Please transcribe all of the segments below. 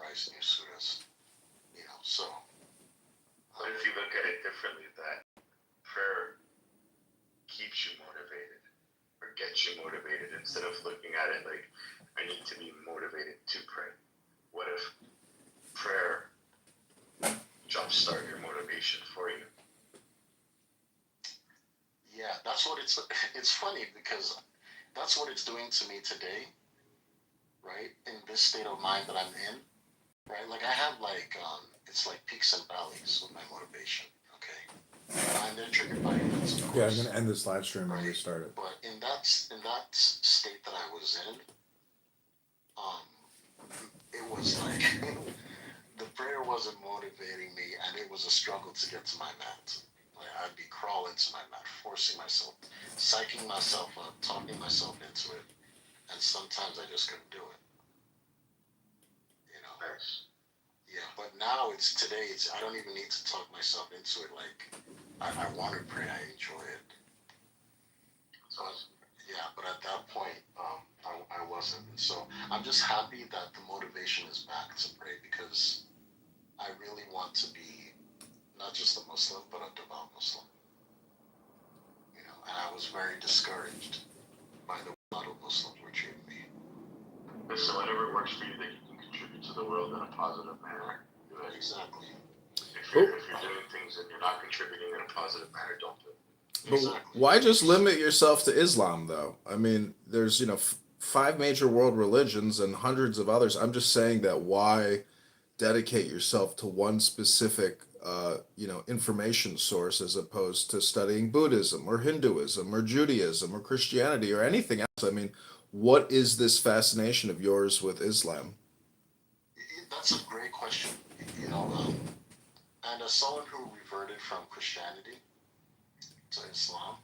memorize new surahs. So What if you look at it differently? That prayer keeps you motivated or gets you motivated instead of looking at it like I need to be motivated to pray. What if prayer jumpstart your motivation for you? yeah, that's what it's. It's funny because that's what it's doing to me today, right? In this state of mind that I'm in, right? Like I have it's like peaks and valleys with my motivation. Okay, and they're triggered by events, of Yeah, I'm gonna course, end this live stream and right? restart it. But in that state that I was in, um, it was like the prayer wasn't motivating me, and it was a struggle to get to my mat. Like I'd be crawling to my mat, forcing myself, psyching myself up, talking myself into it, and sometimes I just couldn't do it. You know. Nice. Yeah, but now it's today. It's I don't even need to talk myself into it. Like I want to pray. I enjoy it. That's awesome. Yeah, but at that point, I wasn't. And so I'm just happy that the motivation is back to pray because I really want to be not just a Muslim, but a devout Muslim. And I was very discouraged by the way a lot of Muslims were treating me. So whatever works for you that you can contribute to the world in a positive manner, do it. Exactly. If you're doing things and you're not contributing in a positive manner, don't do it. But Exactly. why just limit yourself to Islam, though? I mean, there's, five major world religions and hundreds of others. I'm just saying that why dedicate yourself to one specific, information source as opposed to studying Buddhism or Hinduism or Judaism or Christianity or anything else? I mean, what is this fascination of yours with Islam? That's a great question. And as someone who reverted from Christianity to Islam,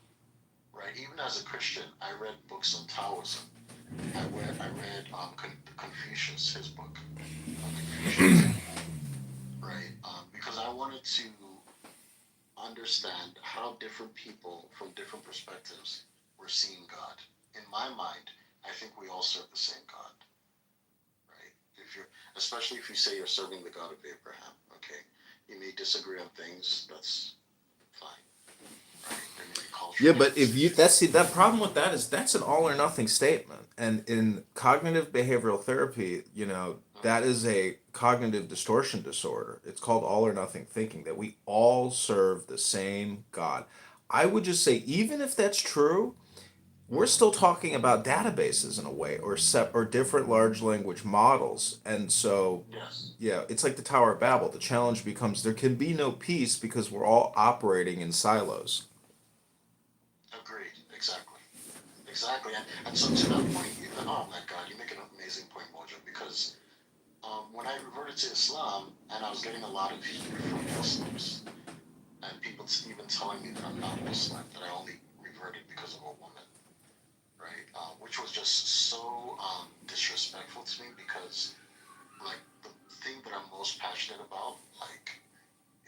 right? Even as a Christian, I read books on Taoism. I read Confucius, his book on Confucianism, right? Because I wanted to understand how different people from different perspectives were seeing God. In my mind, I think we all serve the same God, right? Especially if you say you're serving the God of Abraham, okay? You may disagree on things. That's fine. Right? There may be culture. Yeah, but if you that problem with that is that's an all or nothing statement. And in cognitive behavioral therapy, that is a cognitive distortion disorder. It's called all or nothing thinking, that we all serve the same God. I would just say even if that's true, we're still talking about databases in a way or different large language models. And so Yes. yeah, it's like the Tower of Babel. The challenge becomes there can be no peace because we're all operating in silos. Agreed. Exactly. Exactly. And so to that point, oh my God, you make an amazing point, Mojo, because when I reverted to Islam, and I was getting a lot of heat from Muslims, and people even telling me that I'm not Muslim, that I only reverted because of a woman, right? Which was just so disrespectful to me because, like, the thing that I'm most passionate about, like,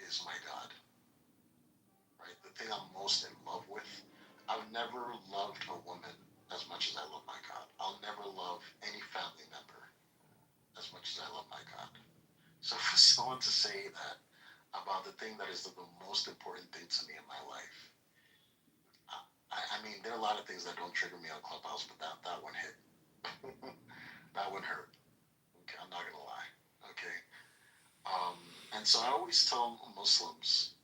is my God, right? The thing I'm most in love with. I've never loved a woman as much as I love my God. I'll never love any family member as much as I love my God. So for someone to say that about the thing that is the most important thing to me in my life, I mean, there are a lot of things that don't trigger me on Clubhouse, but that one hit. That one hurt. Okay, I'm not gonna lie. Okay, and so I always tell Muslims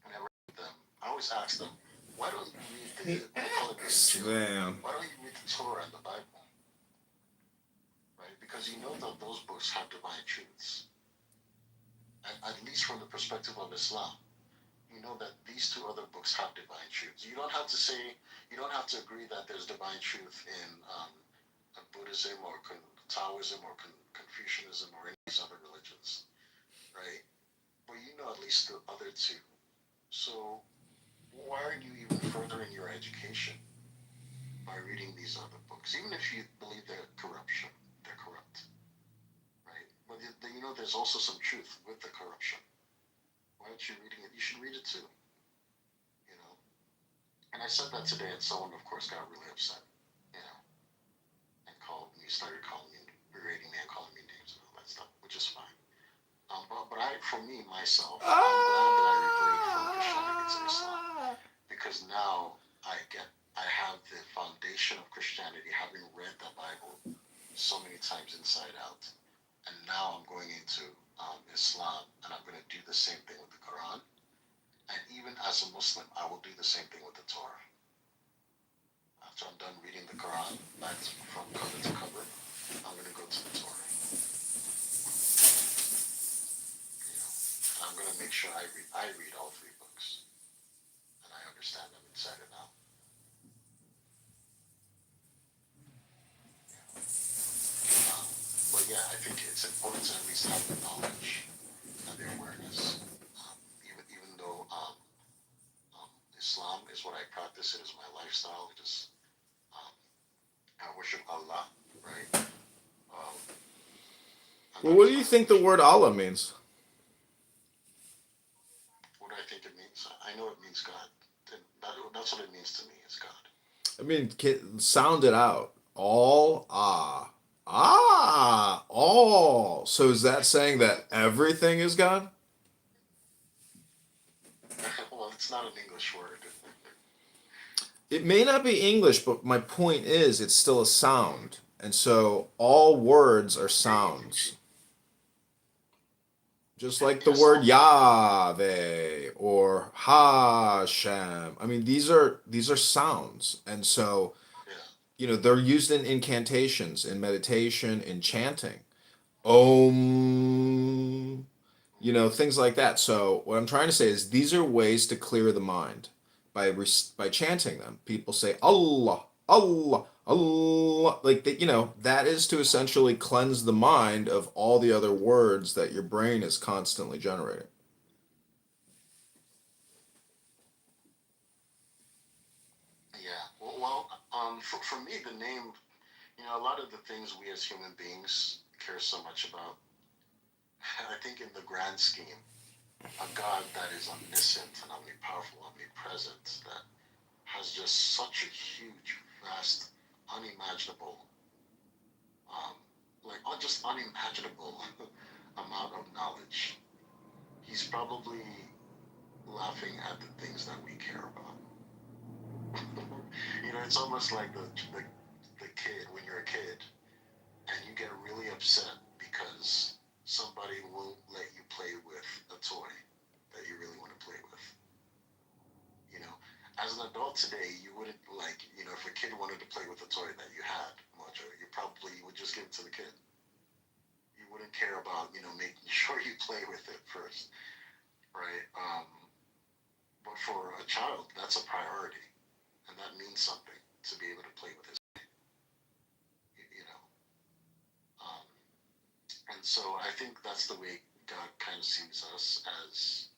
whenever I meet them, I always ask them, why don't you read the they call it the Injil? Man. Why don't you read the Torah and the Bible? Right? Because you know that those books have divine truths. At least from the perspective of Islam, you know that these two other books have divine truths. You don't have to agree that there's divine truth in Buddhism or Taoism or Confucianism or any of these other religions, right? But you know at least the other two. So why aren't you even furthering your education by reading these other books? Even if you believe they're corrupt, right? But there's also some truth with the corruption. Why aren't you reading it? You should read it too, you know? And I said that today, and someone, of course, got really upset, you know, and started calling me, berating me and calling me names and all that stuff, which is fine. for me myself, I'm glad that I reverted from Christianity to Islam because now I have the foundation of Christianity, having read the Bible so many times inside out, and now I'm going into Islam, and I'm going to do the same thing with the Quran. And even as a Muslim, I will do the same thing with the Torah. After I'm done reading the Quran, from cover to cover, I'm going to go to the Torah. You know, and I'm going to make sure I read all three books and I understand them inside and out. Um, but yeah, I think it's important to at least have the knowledge and the awareness. Even though Islam is what I practice, it is my lifestyle. It is um, I worship Allah, right? Um, and Well, that what is do my you think the religion. word Allah means? What do I think it means? I know it means God. That's what it means to me. It's God. I mean, sound it out. All all. So is that saying that everything is God? Well, it's not an English word. It may not be English, but my point is it's still a sound. And so all words are sounds. Just like the Yeah, word sounds. Yahweh or Hashem. I mean, these are sounds. And so, Yeah. they're used in incantations, in meditation, in chanting. Om, things like that. So what I'm trying to say is these are ways to clear the mind by chanting them. People say Allah, Allah, Allah, like that. That is to essentially cleanse the mind of all the other words that your brain is constantly generating. Yeah. For me, the name, a lot of the things we as human beings care so much about, I think in the grand scheme, a God that is omniscient and omnipowerful, omnipresent, that has just such a huge, vast, unimaginable, um, just unimaginable amount of knowledge. He's probably laughing at the things that we care about. It's almost like the kid when you're a kid and you get really upset because somebody won't let you play with a toy that you really want to play with. You know, as an adult today, you wouldn't if a kid wanted to play with a toy that you had, Mojo, you probably would just give it to the kid. You wouldn't care about making sure you play with it first, right? But for a child, that's a priority, and that means something to be able to play with his, you know. Um, and so I think that's the way God kind of sees us as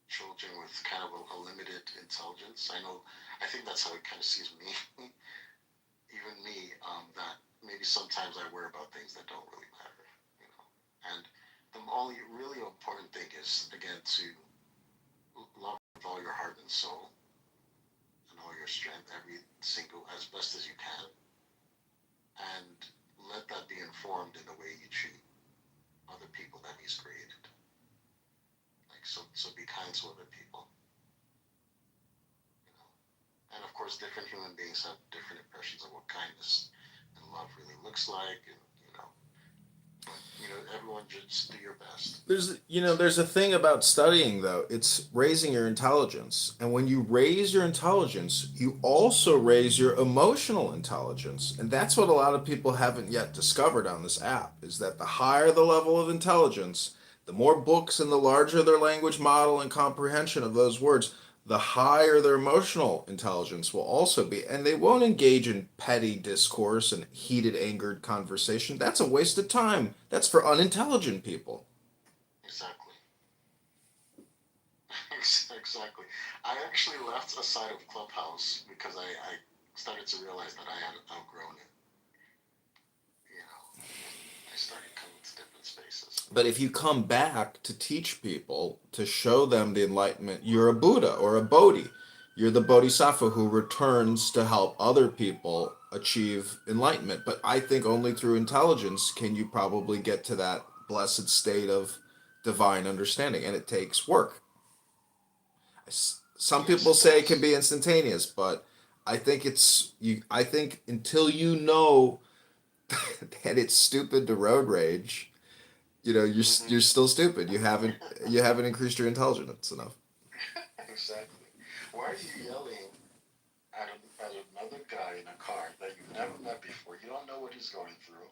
children with kind of a limited intelligence. I think that's how he kind of sees me, even me. That maybe sometimes I worry about things that don't really matter, you know. And the only really important thing is again to love with all your heart and soul and all your strength, every single as best as you can, and let that be informed in the way you treat other people that He's created. So be kind to other people, you know. And of course, different human beings have different impressions of what kindness and love really looks like, and but everyone just do your best. There's a thing about studying though. It's raising your intelligence. And when you raise your intelligence, you also raise your emotional intelligence. And that's what a lot of people haven't yet discovered on this app is that the higher the level of intelligence, the more books and the larger their language model and comprehension of those words, the higher their emotional intelligence will also be. And they won't engage in petty discourse and heated, angered conversation. That's a waste of time. That's for unintelligent people. Exactly. Exactly. I actually left a side of Clubhouse because I started to realize that I had outgrown it, and I started coming to different spaces. But if you come back to teach people, to show them the enlightenment, you're a Buddha or a Bodhi. You're the Bodhisattva who returns to help other people achieve enlightenment. But I think only through intelligence can you probably get to that blessed state of divine understanding, and it takes work. Some Yes, people it say it can does. be instantaneous, but I think it's you. I think until you know that it's stupid to road rage, Hmm. you're still stupid. You haven't increased your intelligence enough. Exactly. Why are you yelling at another guy in a car that you've never met before? You don't know what he's going through,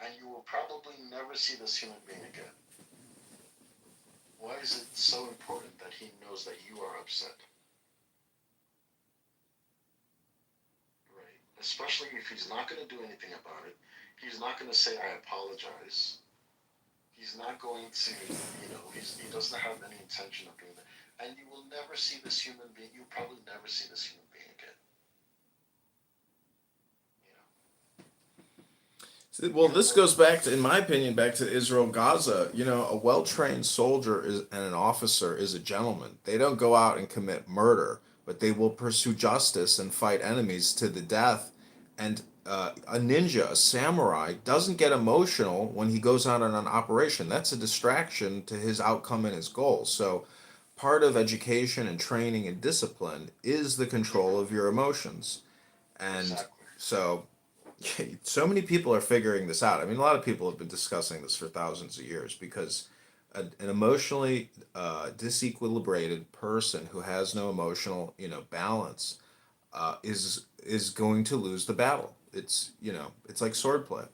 and you will probably never see this human being again. Why is it so important that he knows that you are upset? Right. Especially if he's not going to do anything about it. He's not going to say, I apologize. He's not going to, he doesn't have any intention of doing that. And you will never see this human being, you'll probably never see this human being again. You know, Well, even this though, goes back to, in my opinion, back to Israel Gaza. A well-trained soldier and an officer is a gentleman. They don't go out and commit murder, but they will pursue justice and fight enemies to the death. And a ninja, a samurai, doesn't get emotional when he goes out on an operation. That's a distraction to his outcome and his goals. So, part of education and training and discipline is the control hmm, of your emotions. And exactly. so so many people are figuring this out. I mean, a lot of people have been discussing this for thousands of years because an emotionally disequilibrated person who has no emotional, balance is going to lose the battle. It's like swordplay.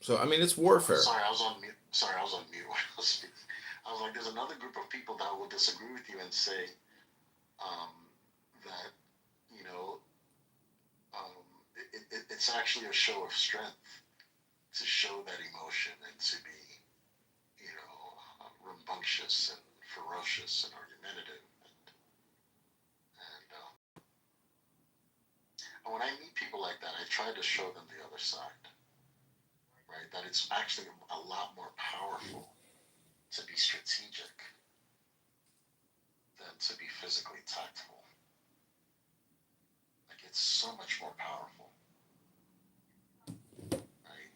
So I mean, it's warfare. Sorry, I was on mute. Sorry, I was on mute. I was like, there's another group of people that will disagree with you and say um, that, you know, um, it's actually a show of strength to show that emotion and to be, rambunctious and ferocious and argumentative. And when I meet people like that, I try to show them the other side, right? That it's actually a lot more powerful to be strategic than to be physically tactful. Like it's so much more powerful, right?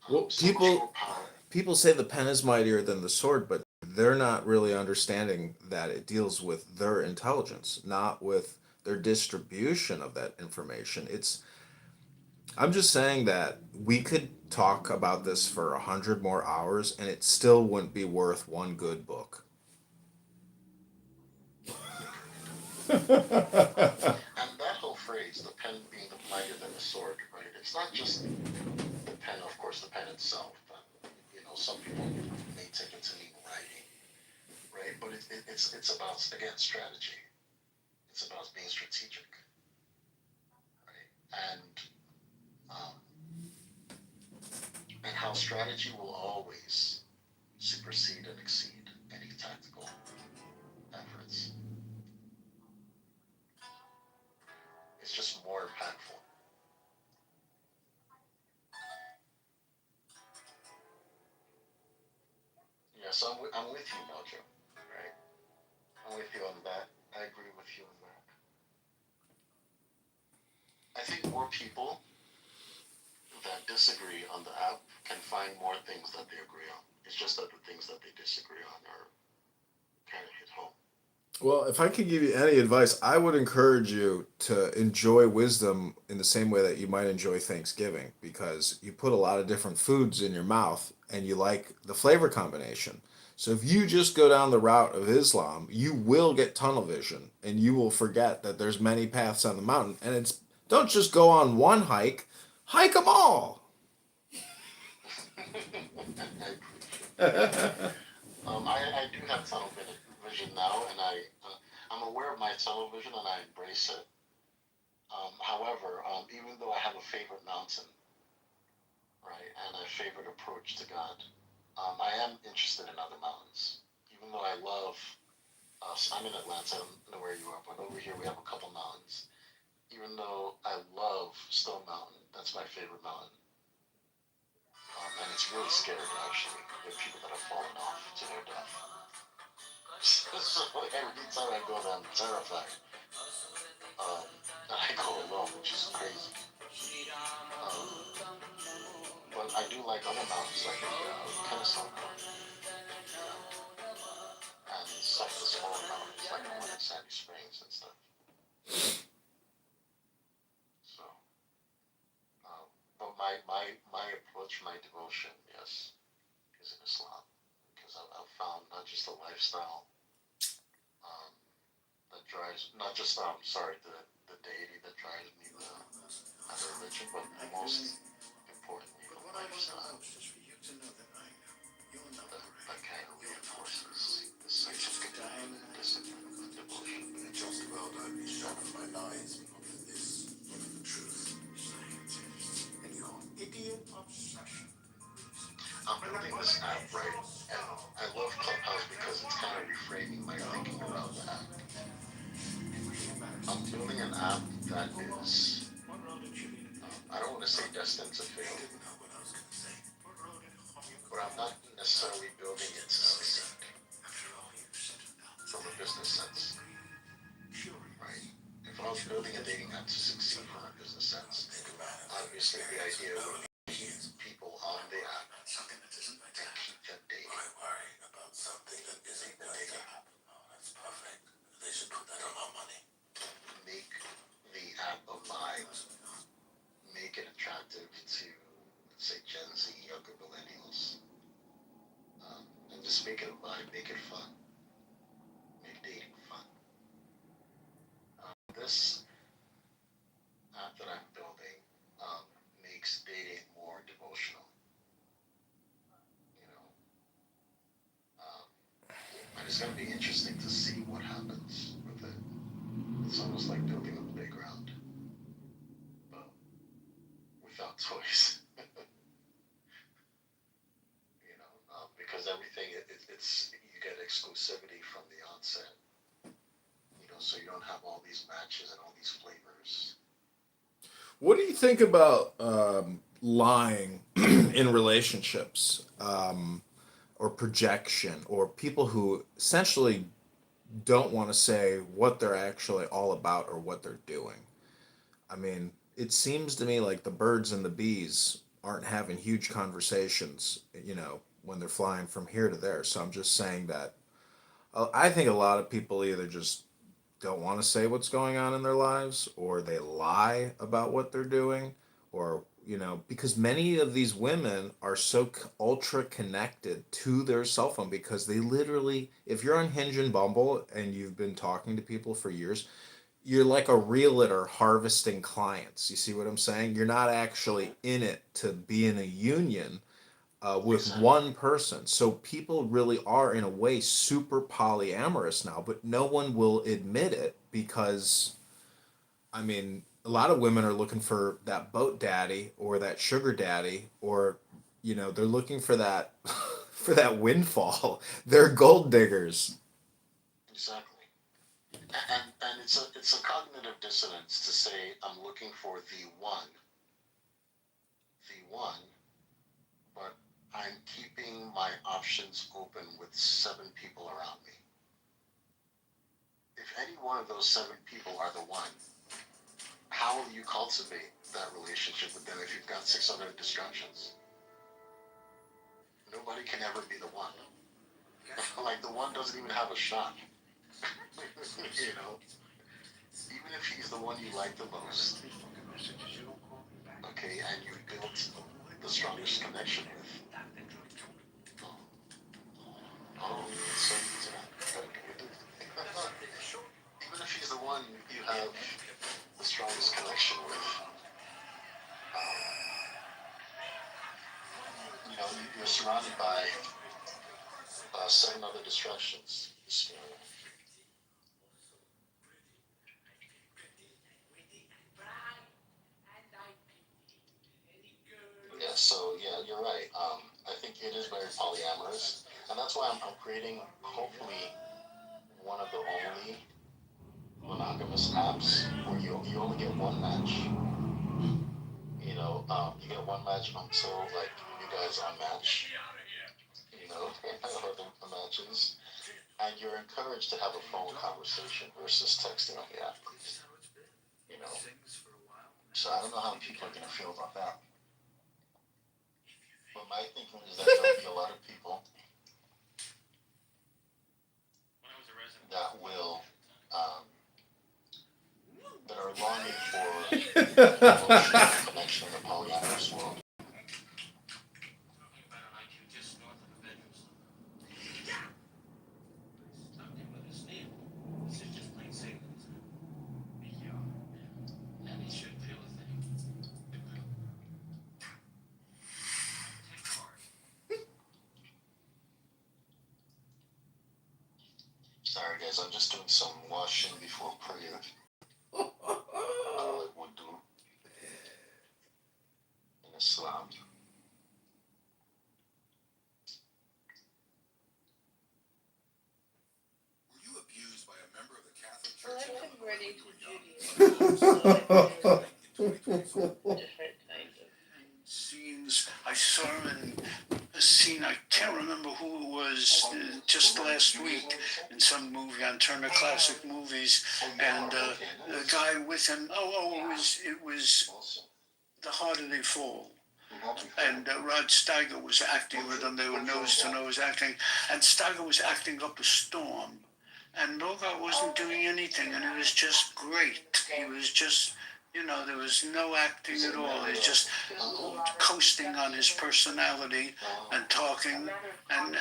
Well, So much more people power. people say the pen is mightier than the sword, but they're not really understanding that it deals with their intelligence, not with their distribution of that information. I'm just saying that we could talk about this for 100 more hours, and it still wouldn't be worth one good book. Agreed. And that whole phrase, the pen being the mightier than the sword, right? It's not just the pen, of course, the pen itself. But, some people may take it to mean writing, right? But it's about again strategy. It's about being strategic, right? Um, and how strategy will always supersede and exceed any tactical efforts. It's just more impactful. Yeah, so I'm with you, Mojo. Right? I'm with you on that. I agree with you on that. I think more people that disagree on the app can find more things that they agree on. It's just that the things that they disagree on are kind of hit home. Well, if I could give you any advice, I would encourage you to enjoy wisdom in the same way that you might enjoy Thanksgiving because you put a lot of different foods in your mouth and you like the flavor combination. So if you just go down the route of Islam, you will get tunnel vision and you will forget that there's many paths on the mountain and it's don't just go on one hike, hike them all. I appreciate that. I do have tunnel vision now, and I'm aware of my tunnel vision, and I embrace it. However, even though I have a favorite mountain, right, and a favorite approach to God, I am interested in other mountains. Even though I love us, I'm in Atlanta. I don't know where you are, but over here we have a couple mountains. Even though I love Stone Mountain, that's my favorite mountain. And it's really scary, actually. The people that have fallen off to their death. So every time I go there, I'm terrified. Um, and I go alone. my approach, my devotion, yes, is in Islam because I've found not just a lifestyle um, that drives, not just sorry, the deity that drives me, the religion, but most importantly, the lifestyle that kind of reinforces this sense of commitment and discipline and devotion. Just about I'd be shot in my eyes of this, the truth. And your idiot obsession. I'm building this app, right? And I love Clubhouse because it's kind of reframing my thinking about the app. I'm building an app that is, I don't want to say destined to fail, but I'm not necessarily building it to succeed from a business sense, right? If I was building a dating app to succeed from a business sense, obviously the idea would be to keep people on the app and keep them dating. Why worry about something that isn't going to happen? Oh, that's perfect. They should put that on our money. Make the app of mine, make it attractive to, let's say, Gen Z, younger millennials, and just make it a vibe, make it fun, make dating fun. This app that I'm building makes dating more devotional, you know. And it's going to be interesting to see what happens with it. It's almost like building a playground, but without toys. Because everything it's you get exclusivity from the onset. So you don't have all these matches and all these flavors. What do you think about lying in relationships, or projection, or people who essentially don't want to say what they're actually all about or what they're doing? I mean, it seems to me like the birds and the bees aren't having huge conversations, when they're flying from here to there. So I'm just saying that I think a lot of people either just don't want to say what's going on in their lives, or they lie about what they're doing, or because many of these women are so ultra connected to their cell phone, because they literally, if you're on Hinge and Bumble and you've been talking to people for years, you're like a realtor harvesting clients. You see what I'm saying? You're not actually in it to be in a union with Exactly. one person. So people really are, in a way, super polyamorous now, but no one will admit it because, I mean, a lot of women are looking for that boat daddy or that sugar daddy, or, they're looking for that for that windfall. They're gold diggers. Exactly. And it's a cognitive dissonance to say I'm looking for the one, but I'm keeping my options open with 7 people around me. If any one of those 7 people are the one, how will you cultivate that relationship with them if you've got 6 other distractions? Nobody can ever be the one. Like, the one doesn't even have a shot. Even if he's the one you like the most, okay, and you've built the strongest connection with. Oh, it's so easy. Even if he's the one you have the strongest connection with, you're surrounded by 7 other distractions. Yeah, so yeah, you're right. I think it is very polyamorous, and that's why I'm creating, hopefully, one of the only monogamous apps where you only get one match. You get one match until, like, you guys unmatch. The matches, and you're encouraged to have a phone conversation versus texting on the app. You know, so I don't know how people are gonna feel about that. But my thinking is that there'll be a lot of people that will, that are longing for emotional connection in the polyamorous world. guys. I'm just doing some washing before prayer. All it would do in Islam. Were you abused by a member of the Catholic Well, Church? I'm converting to Judaism, so I feel different kind of. Scenes I saw in a scene, I can't remember who it was, just last week in some movie on Turner Classic Movies, and the guy with him, it was The Harder They Fall. And Rod Steiger was acting with them. They were nose to nose acting, and Steiger was acting up a storm, and Bogart wasn't doing anything, and it was just great. He was just, there was no acting at all. He was just coasting on his personality and talking, and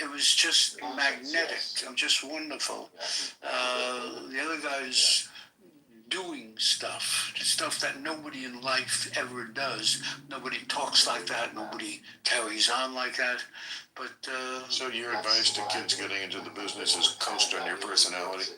it was just magnetic and just wonderful. The other guys doing stuff that nobody in life ever does. Nobody talks like that. Nobody carries on like that. But So your advice to kids getting into the business is coast on your personality?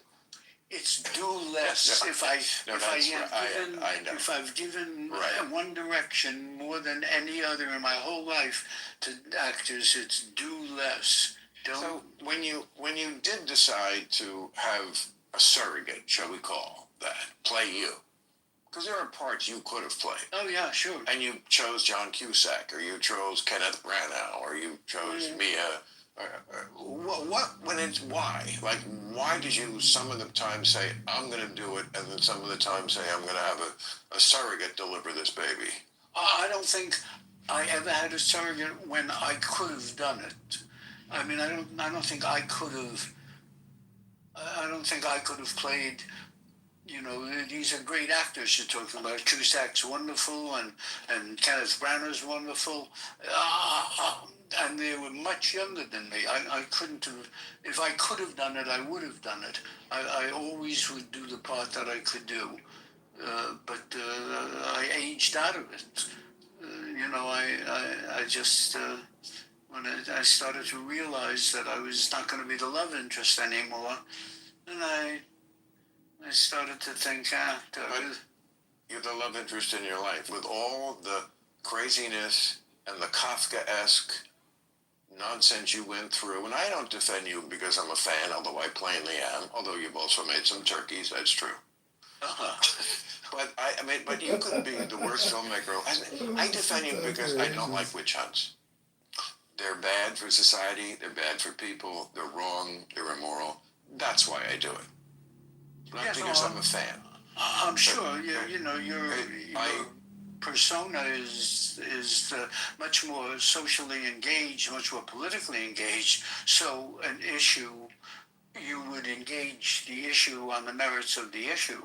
it's do less. Yeah. If I No, if I that's have right. given I know. if I've given Right. one direction more than any other in my whole life to actors, it's do less. Don't. So when you did decide to have a surrogate, shall we call that, play you, because there are parts you could have played, Oh yeah, sure. and you chose John Cusack, or you chose Kenneth Branagh, or you chose Mia. Why? Like, why did you some of the time say, I'm going to do it, and then some of the time say, I'm going to have a surrogate deliver this baby? I don't think I ever had a surrogate when I could have done it. I mean, I don't think I could have. I don't think I could have played. These are great actors you're talking about. Cusack's wonderful, and Kenneth Branagh's wonderful. And they were much younger than me. I couldn't have. If I could have done it, I would have done it. I always would do the part that I could do. But I aged out of it. I just, when I started to realize that I was not going to be the love interest anymore, and I started to think, You're the love interest in your life. With all the craziness and the Kafka-esque nonsense you went through, and I don't defend you because I'm a fan, although I plainly am, although you've also made some turkeys, that's true. But you could be the worst filmmaker. I defend you because I don't like witch hunts. They're bad for society. They're bad for people. They're wrong. They're immoral. That's why I do it. Not because I'm a fan. I'm sure your persona is much more socially engaged, much more politically engaged. So an issue, you would engage the issue on the merits of the issue.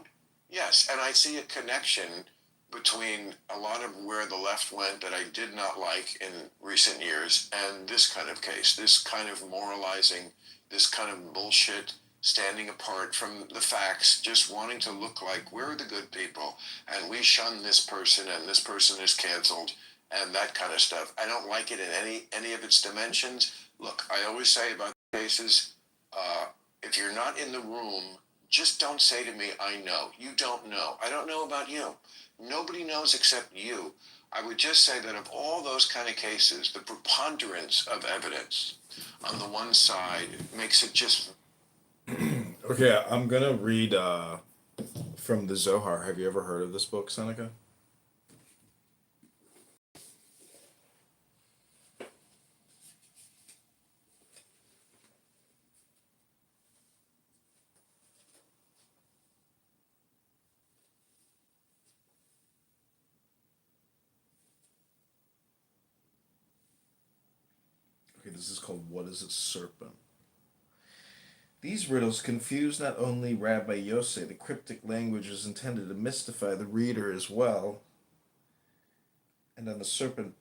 Yes, and I see a connection between a lot of where the left went that I did not like in recent years and this kind of case, this kind of moralizing, this kind of bullshit, standing apart from the facts, just wanting to look like we're the good people and we shun this person and this person is canceled and that kind of stuff. I don't like it in any of its dimensions. Look, I always say about cases, if you're not in the room, just don't say to me, I know. You don't know. I don't know about you. Nobody knows except you. I would just say that of all those kind of cases, the preponderance of evidence on the one side makes it just... Okay, I'm gonna read from the Zohar. Have you ever heard of this book, Seneca? Okay, this is called What is a Serpent? These riddles confuse not only Rabbi Yosei, the cryptic language is intended to mystify the reader as well. And on the serpent,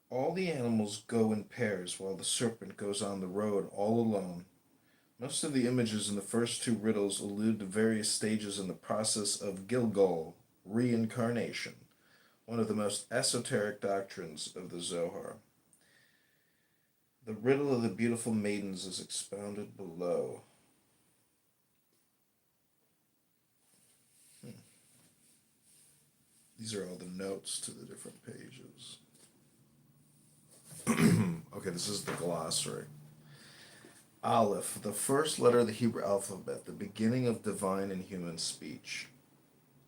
all the animals go in pairs while the serpent goes on the road all alone. Most of the images in the first two riddles allude to various stages in the process of Gilgul, reincarnation, one of the most esoteric doctrines of the Zohar. The riddle of the beautiful maidens is expounded below. These are all the notes to the different pages. Okay, this is the glossary. Aleph, the first letter of the Hebrew alphabet, the beginning of divine and human speech.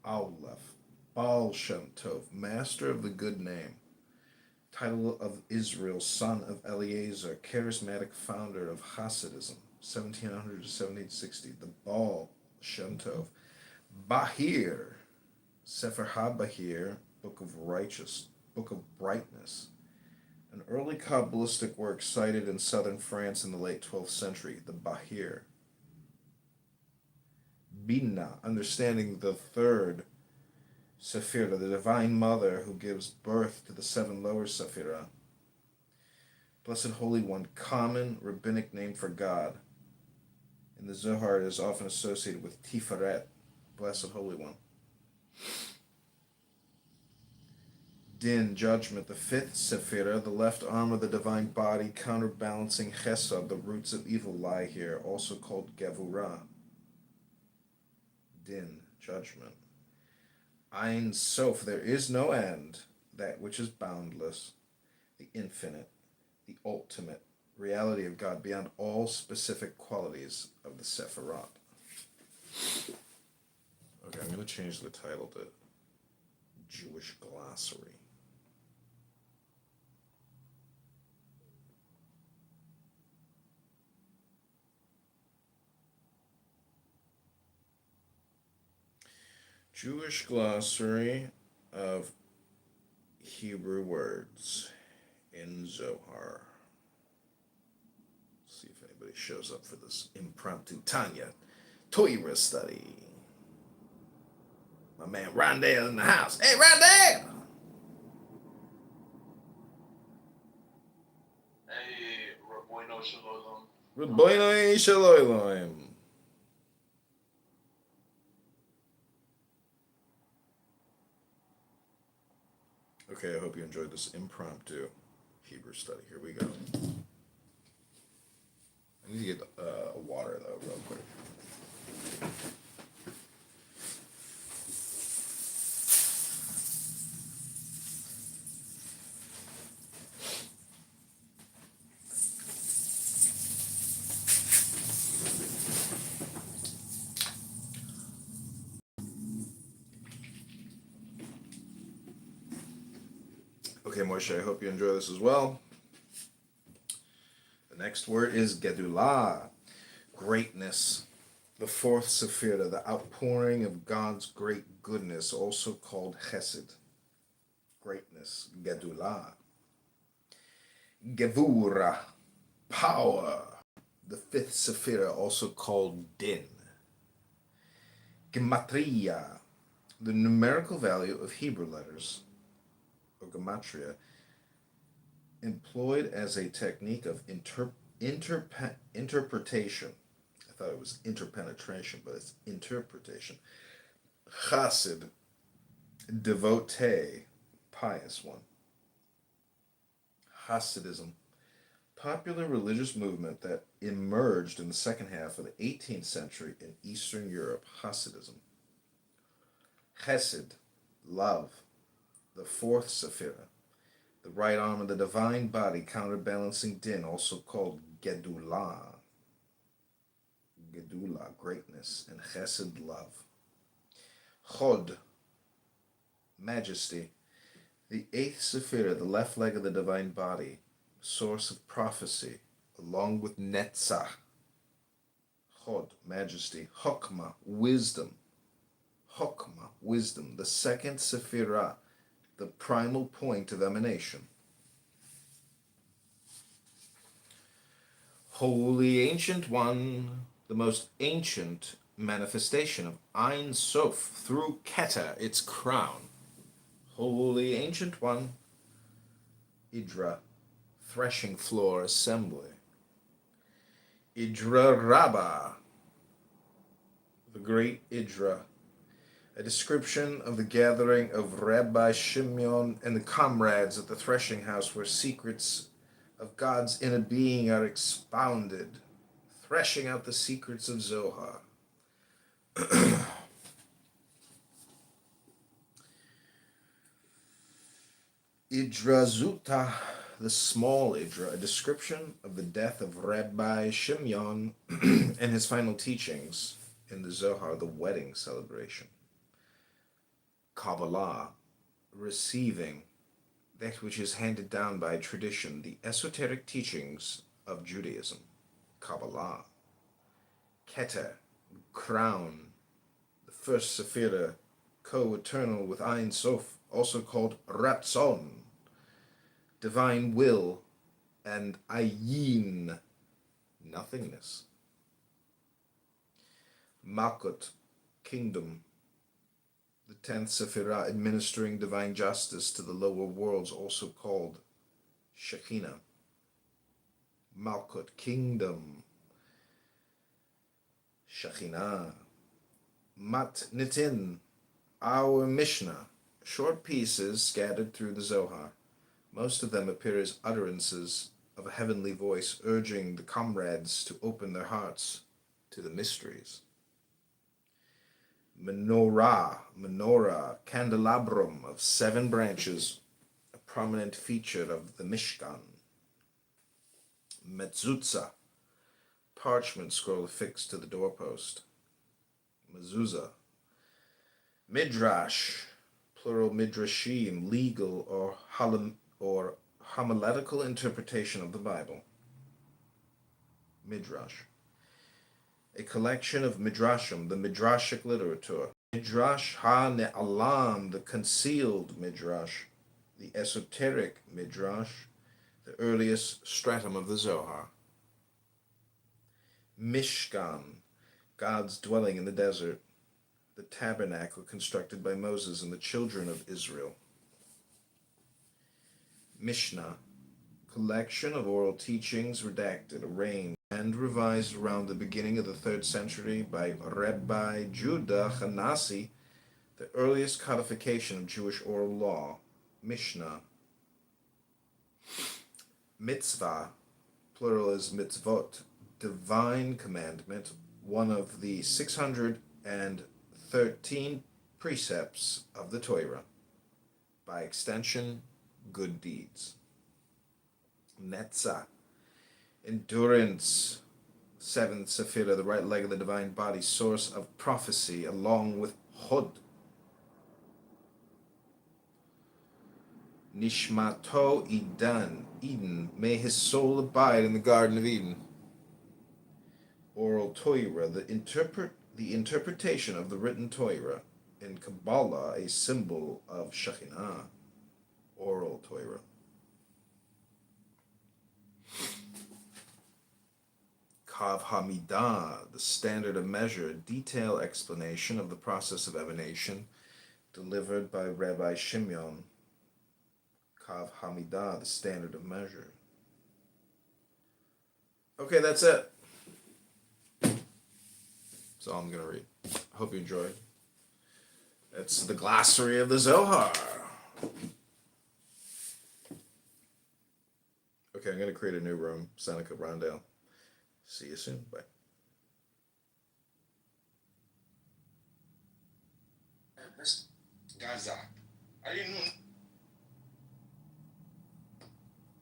Aleph, Baal Shem Tov, master of the good name. Title of Israel, son of Eliezer, charismatic founder of Hasidism, 1700 to 1760. The Baal Shem Tov. Bahir, Sefer HaBahir, Book of Book of Brightness. An early Kabbalistic work cited in southern France in the late 12th century, the Bahir. Bina, understanding the third Sephira, the Divine Mother who gives birth to the seven lower Sephira. Blessed Holy One, common rabbinic name for God. In the Zohar, it is often associated with Tiferet, Blessed Holy One. Din, judgment, the fifth Sephira, the left arm of the divine body, counterbalancing Chesed, the roots of evil lie here, also called Gevurah. Din, judgment. Ein Sof, there is no end, that which is boundless, the infinite, the ultimate reality of God beyond all specific qualities of the Sephirot. Okay, I'm going to change the title to Jewish Glossary. Jewish Glossary of Hebrew Words in Zohar. See if anybody shows up for this impromptu Tanya Torah study. My man Rondale in the house. Hey, Rondale! Hey, Raboino Shalom. Rabbeinu Shalom. Okay, I hope you enjoyed this impromptu Hebrew study. Here we go. I need to get water, though, real quick. Okay, Moshe, I hope you enjoy this as well. The next word is Gedulah, greatness. The fourth Sephira, the outpouring of God's great goodness, also called Chesed. Greatness, Gedulah. Gevura, power. The fifth Sephira, also called Din. Gematria, the numerical value of Hebrew letters, or gematria, employed as a technique of interpretation. I thought it was interpenetration, but it's interpretation. Chassid, devotee, pious one. Hasidism, popular religious movement that emerged in the second half of the 18th century in Eastern Europe. Hasidism. Chesed, love. The fourth Sephira, the right arm of the divine body, counterbalancing Din, also called Gedulah. Gedulah, greatness, and Chesed, love. Chod, majesty. The eighth Sephira, the left leg of the divine body, source of prophecy, along with Netzach. Chod, majesty. Chokmah, wisdom. Chokmah, wisdom. The second Sephira, the primal point of emanation. Holy Ancient One, the most ancient manifestation of Ein Sof through Keter, its crown. Holy Ancient One, Idra, threshing floor assembly. Idra Rabbah, the great Idra, a description of the gathering of Rabbi Shimon and the comrades at the threshing house where secrets of God's inner being are expounded, threshing out the secrets of Zohar. Idrazuta, the small Idra, a description of the death of Rabbi Shimon and his final teachings in the Zohar, the wedding celebration. Kabbalah, receiving that which is handed down by tradition, the esoteric teachings of Judaism. Kabbalah. Keter, crown, the first Sephira, co-eternal with Ein Sof, also called Ratzon, divine will, and Ayin, nothingness. Malkut, kingdom, the 10th Sephirah, administering divine justice to the lower worlds, also called Shekhinah. Malkut, kingdom. Shekhinah. Mat Nitin, our Mishnah, short pieces scattered through the Zohar. Most of them appear as utterances of a heavenly voice urging the comrades to open their hearts to the mysteries. Menorah, candelabrum of 7 branches, a prominent feature of the Mishkan. Mezuzah, parchment scroll affixed to the doorpost. Mezuzah. Midrash, plural midrashim, legal or homiletical interpretation of the Bible. Midrash. A collection of midrashim, the midrashic literature. Midrash ha-ne'alam, the concealed midrash, the esoteric midrash, the earliest stratum of the Zohar. Mishkan, God's dwelling in the desert, the tabernacle constructed by Moses and the children of Israel. Mishnah, collection of oral teachings redacted, arranged, and revised around the beginning of the 3rd century by Rabbi Judah Hanasi, the earliest codification of Jewish oral law. Mishnah. Mitzvah, plural is mitzvot, divine commandment, one of the 613 precepts of the Torah. By extension, good deeds. Netzah, endurance, 7th Sephira, the right leg of the divine body, source of prophecy, along with Hod. Nishmato Eden, may his soul abide in the Garden of Eden. Oral Torah, the interpretation of the written Torah. In Kabbalah, a symbol of Shekhinah. Oral Torah. Kav Hamidah, the standard of measure, detailed explanation of the process of emanation, delivered by Rabbi Shimon. Kav Hamidah, the standard of measure. Okay, that's it. That's all I'm going to read. Hope you enjoyed. It's the glossary of the Zohar. Okay, I'm going to create a new room. Seneca Rondale. See you soon. Bye. Gaza. I didn't know.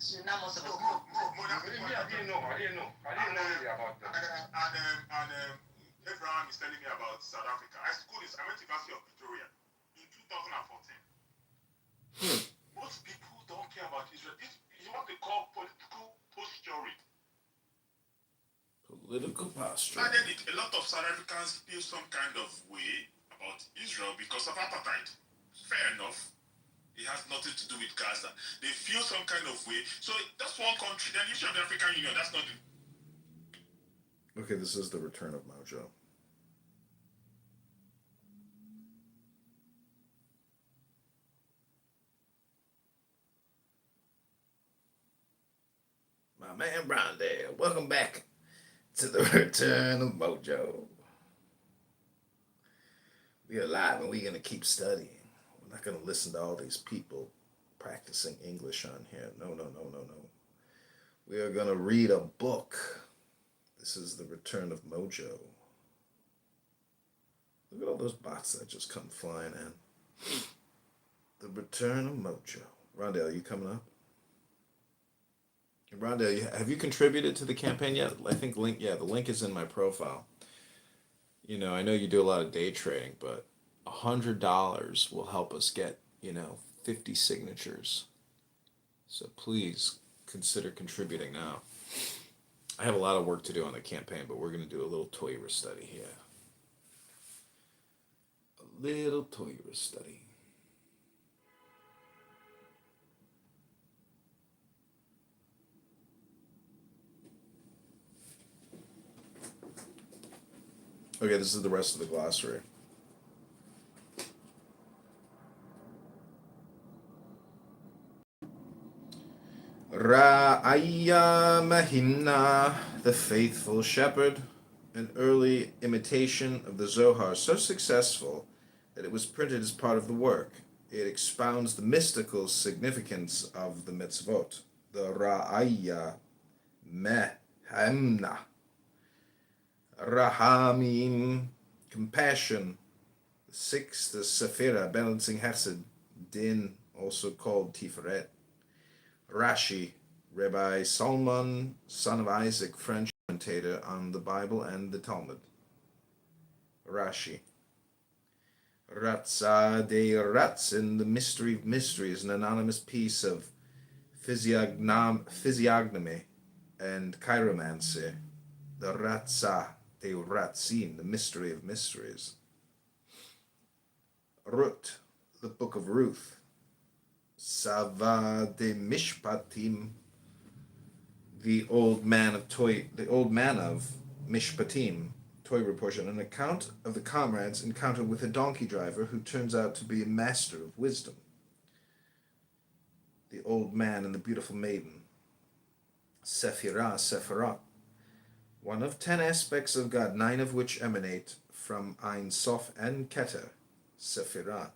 You're not most of us. I didn't know really about that. And Abraham is telling me about South Africa. I went to University of Pretoria in 2014. Most people don't care about Israel. This is what they call political posturing. Political posture. And then a lot of South Africans feel some kind of way about Israel because of apartheid. Fair enough. It has nothing to do with Gaza. They feel some kind of way. So that's one country. Then issue of the African Union. That's not. Okay, this is the return of Mojo. My man Browndale, welcome back to the return of Mojo. We are live and we're going to keep studying. We're not going to listen to all these people practicing English on here. No. We are going to read a book. This is the return of Mojo. Look at all those bots that just come flying in. The return of Mojo. Rondale, you coming up? Rondale, have you contributed to the campaign yet? I think the link is in my profile. You know, I know you do a lot of day trading, but $100 will help us get, 50 signatures. So please consider contributing now. I have a lot of work to do on the campaign, but we're going to do a little Toyra study here. A little Toyra study. Okay, this is the rest of the glossary. Ra'aya Mahimna, the faithful shepherd, an early imitation of the Zohar, so successful that it was printed as part of the work. It expounds the mystical significance of the mitzvot. The Ra'aya Mahimna. Rahamim, compassion. Six, the Sephira, balancing Hesed. Din, also called Tiferet. Rashi, Rabbi Salman, son of Isaac, French commentator on the Bible and the Talmud. Rashi. Ratza de Ratzin, the mystery of mysteries, an anonymous piece of physiognomy and chiromancy. The Ratza de Ratzin, the mystery of mysteries. Ruth, the book of Ruth. Sava de Mishpatim, the old man of Mishpatim, Torah portion, an account of the comrades' encounter with a donkey driver who turns out to be a master of wisdom. The old man and the beautiful maiden. Sephirah, one of 10 aspects of God, 9 of which emanate from Ein Sof and Keter. Sephirah.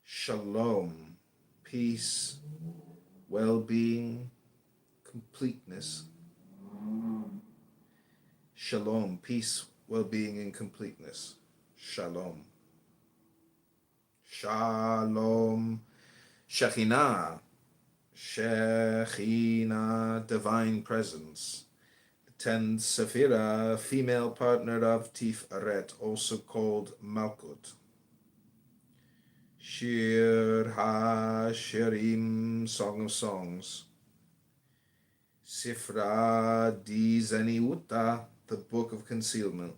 Shalom, peace, well-being, completeness. Shalom, peace, well-being, and completeness. Shalom. Shalom. Shekhinah. Shekhinah, divine presence. The 10 Sephirah, female partner of Tiferet, also called Malkut. Shir HaShirim, Song of Songs. Sifra di Zeniuta, the Book of Concealment.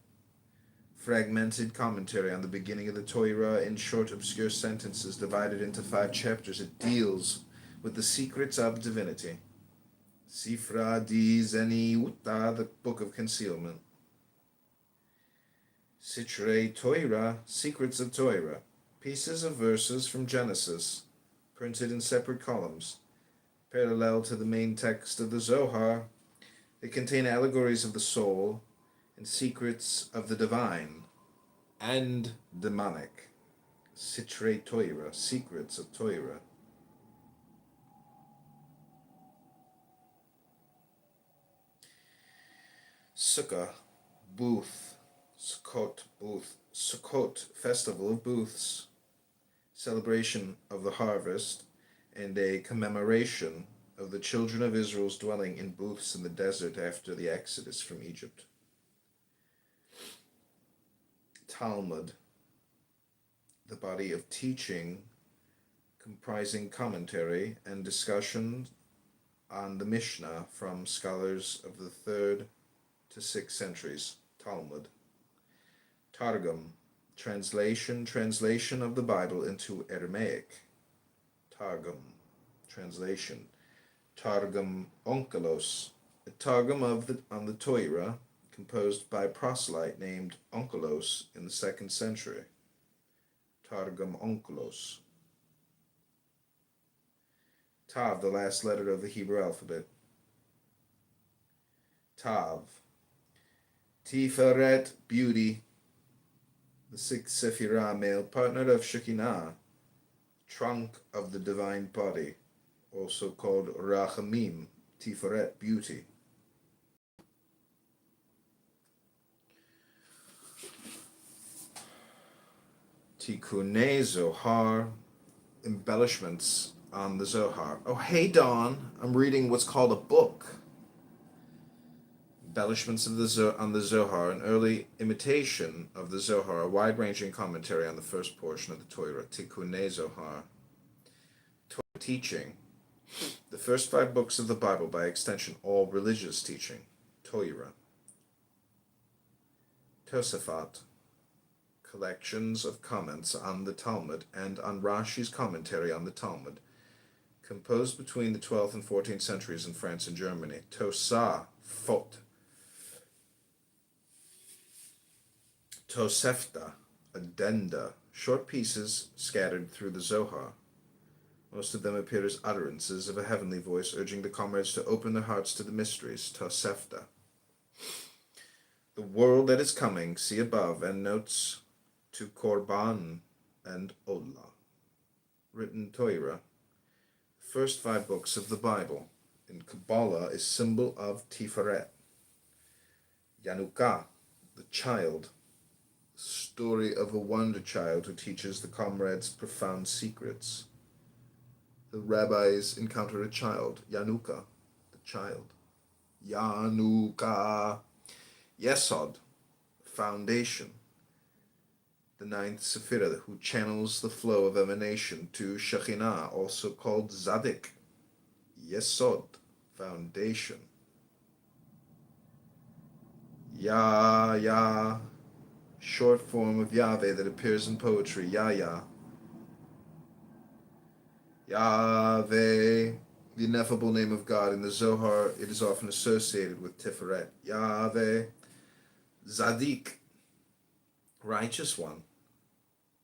Fragmented commentary on the beginning of the Torah in short, obscure sentences divided into 5 chapters. It deals with the secrets of divinity. Sifra di Zeniuta, the Book of Concealment. Sitrei Torah, Secrets of Torah. Pieces of verses from Genesis, printed in separate columns, parallel to the main text of the Zohar. They contain allegories of the soul and secrets of the divine and demonic. Sitrei Torah, Secrets of Torah. Sukkah, booth, Sukkot, festival of booths, celebration of the harvest, and a commemoration of the children of Israel's dwelling in booths in the desert after the exodus from Egypt. Talmud, the body of teaching comprising commentary and discussion on the Mishnah from scholars of the 3rd to 6th centuries. Talmud. Targum, translation of the Bible into Aramaic. Targum, translation. Targum Onkelos, a Targum on the Torah, composed by a proselyte named Onkelos in the 2nd century. Targum Onkelos. Tav, the last letter of the Hebrew alphabet. Tav. Tiferet, beauty. The 6th Sephirah, male partner of Shekinah, trunk of the divine body, also called Rachamim, Tiferet, beauty. Tikkunei Zohar, embellishments on the Zohar. Oh, hey, Dawn. I'm reading what's called a book. Embellishments of on the Zohar, an early imitation of the Zohar, a wide-ranging commentary on the first portion of the Torah, Tikkunei Zohar. Torah teaching. The first 5 books of the Bible, by extension, all religious teaching. Torah. Tosafot. Collections of comments on the Talmud and on Rashi's commentary on the Talmud, composed between the 12th and 14th centuries in France and Germany. Tosafot. Tosefta, addenda, short pieces scattered through the Zohar. Most of them appear as utterances of a heavenly voice urging the comrades to open their hearts to the mysteries. Tosefta. The world that is coming, see above, and notes to Korban and Olah. Written Torah. First 5 books of the Bible. In Kabbalah is symbol of Tiferet. Yanukah, the child. Story of a wonder child who teaches the comrades profound secrets. The rabbis encounter a child, Yanuka, the child. Yanuka. Yesod, foundation. The 9th Sephirah, who channels the flow of emanation to Shekhinah, also called Zadik. Yesod, foundation. Ya, short form of Yahweh that appears in poetry, Yahya. Yahweh, the ineffable name of God. In the Zohar, it is often associated with Tiferet. Yahweh, Zadik, righteous one.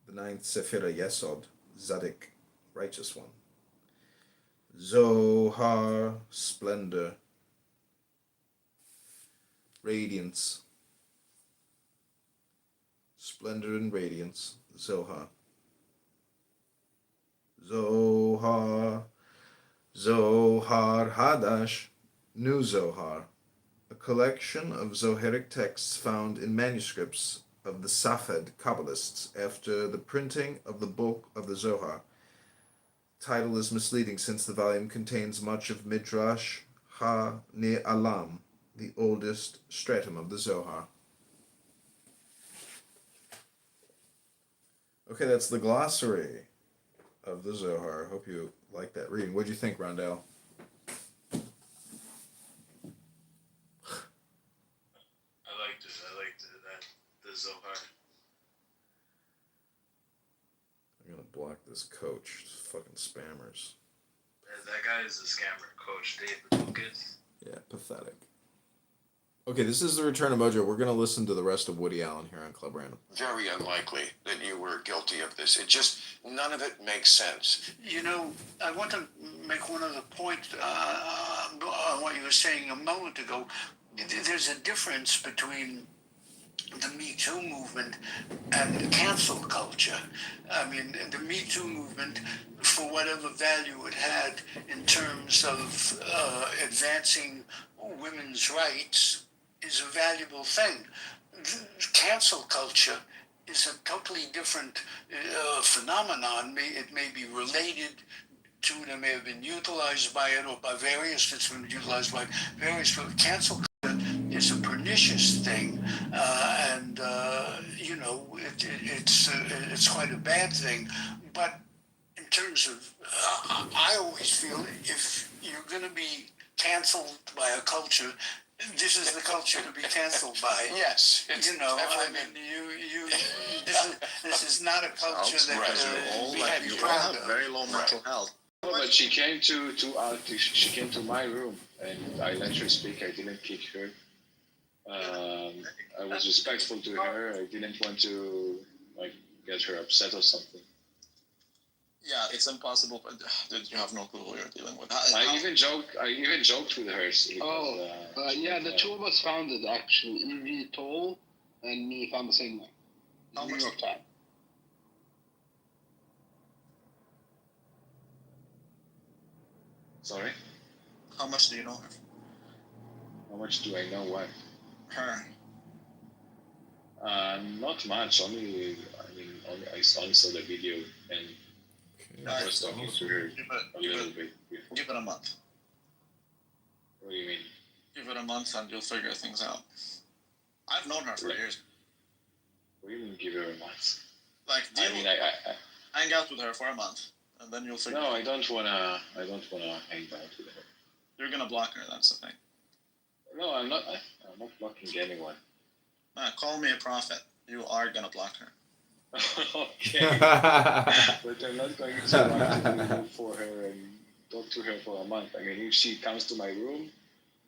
The 9th Sephirah, Yesod, Zadik, righteous one. Zohar, splendor, radiance. Splendor and radiance, Zohar. Zohar, Zohar Hadash, New Zohar, a collection of Zoharic texts found in manuscripts of the Safed Kabbalists after the printing of the book of the Zohar. Title is misleading since the volume contains much of Midrash Ha-Ne'alam, the oldest stratum of the Zohar. Okay, that's the glossary of the Zohar. Hope you like that reading. What'd you think, Rondell? I liked it. I liked it. The Zohar. I'm gonna block this coach. It's fucking spammers. That guy is a scammer. Coach David Lucas. Yeah, pathetic. Okay, this is the return of Mojo. We're gonna listen to the rest of Woody Allen here on Club Random. Very unlikely that you were guilty of this. It just, none of it makes sense. You know, I want to make one other point on what you were saying a moment ago. There's a difference between the Me Too movement and cancel culture. I mean, the Me Too movement, for whatever value it had in terms of advancing women's rights, is a valuable thing. Cancel culture is a totally different phenomenon. It may be related to, it may have been utilized by it or by various, it's been utilized by various, but cancel culture is a pernicious thing, and you know, it's quite a bad thing. But in terms of, I always feel if you're going to be canceled by a culture, this is the culture to be canceled by. Yes, it's You know, I definitely mean, this is not a culture Sounds that right. we have You be all proud have of. very low mental health. But she came she came to my room and I let her speak. I didn't kick her. I was respectful to her. I didn't want to like get her upset or something. Yeah, it's impossible, but dude, you have no clue who you're dealing with. I even joked with her. Because, Yeah, the two of us found it actually. Evie Toll and me found the same one. How New much? York Times. Sorry? How much do you know her? How much do I know what? Her. Not much. Only I only saw the video and I was talking to her Give a it, little bit before. give it a month. What do you mean? Give it a month and you'll figure things out. I've known her for years. What do you mean give her a month? Like, deal, I mean, hang out with her for a month, and then you'll figure. no, I don't wanna hang out with her. You're gonna block her. That's the thing. No, I'm not. I'm not blocking anyone. Call me a prophet. You are gonna block her. Okay. But I'm not going to look for her and talk to her for a month. I mean, if she comes to my room,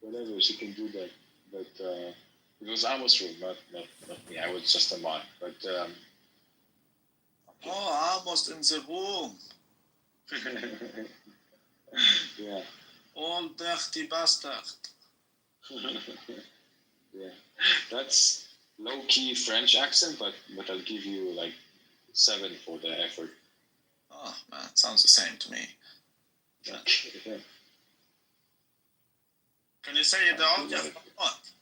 whatever, she can do that. But it was Amos' room, not me. I was just a mod. But okay. Oh, almost in the room. Yeah. All dirty bastard. Yeah. That's low-key French accent, but I'll give you like 7 for the effort. Oh man, it sounds the same to me. Okay. Can you say يدعوك أحرنوت?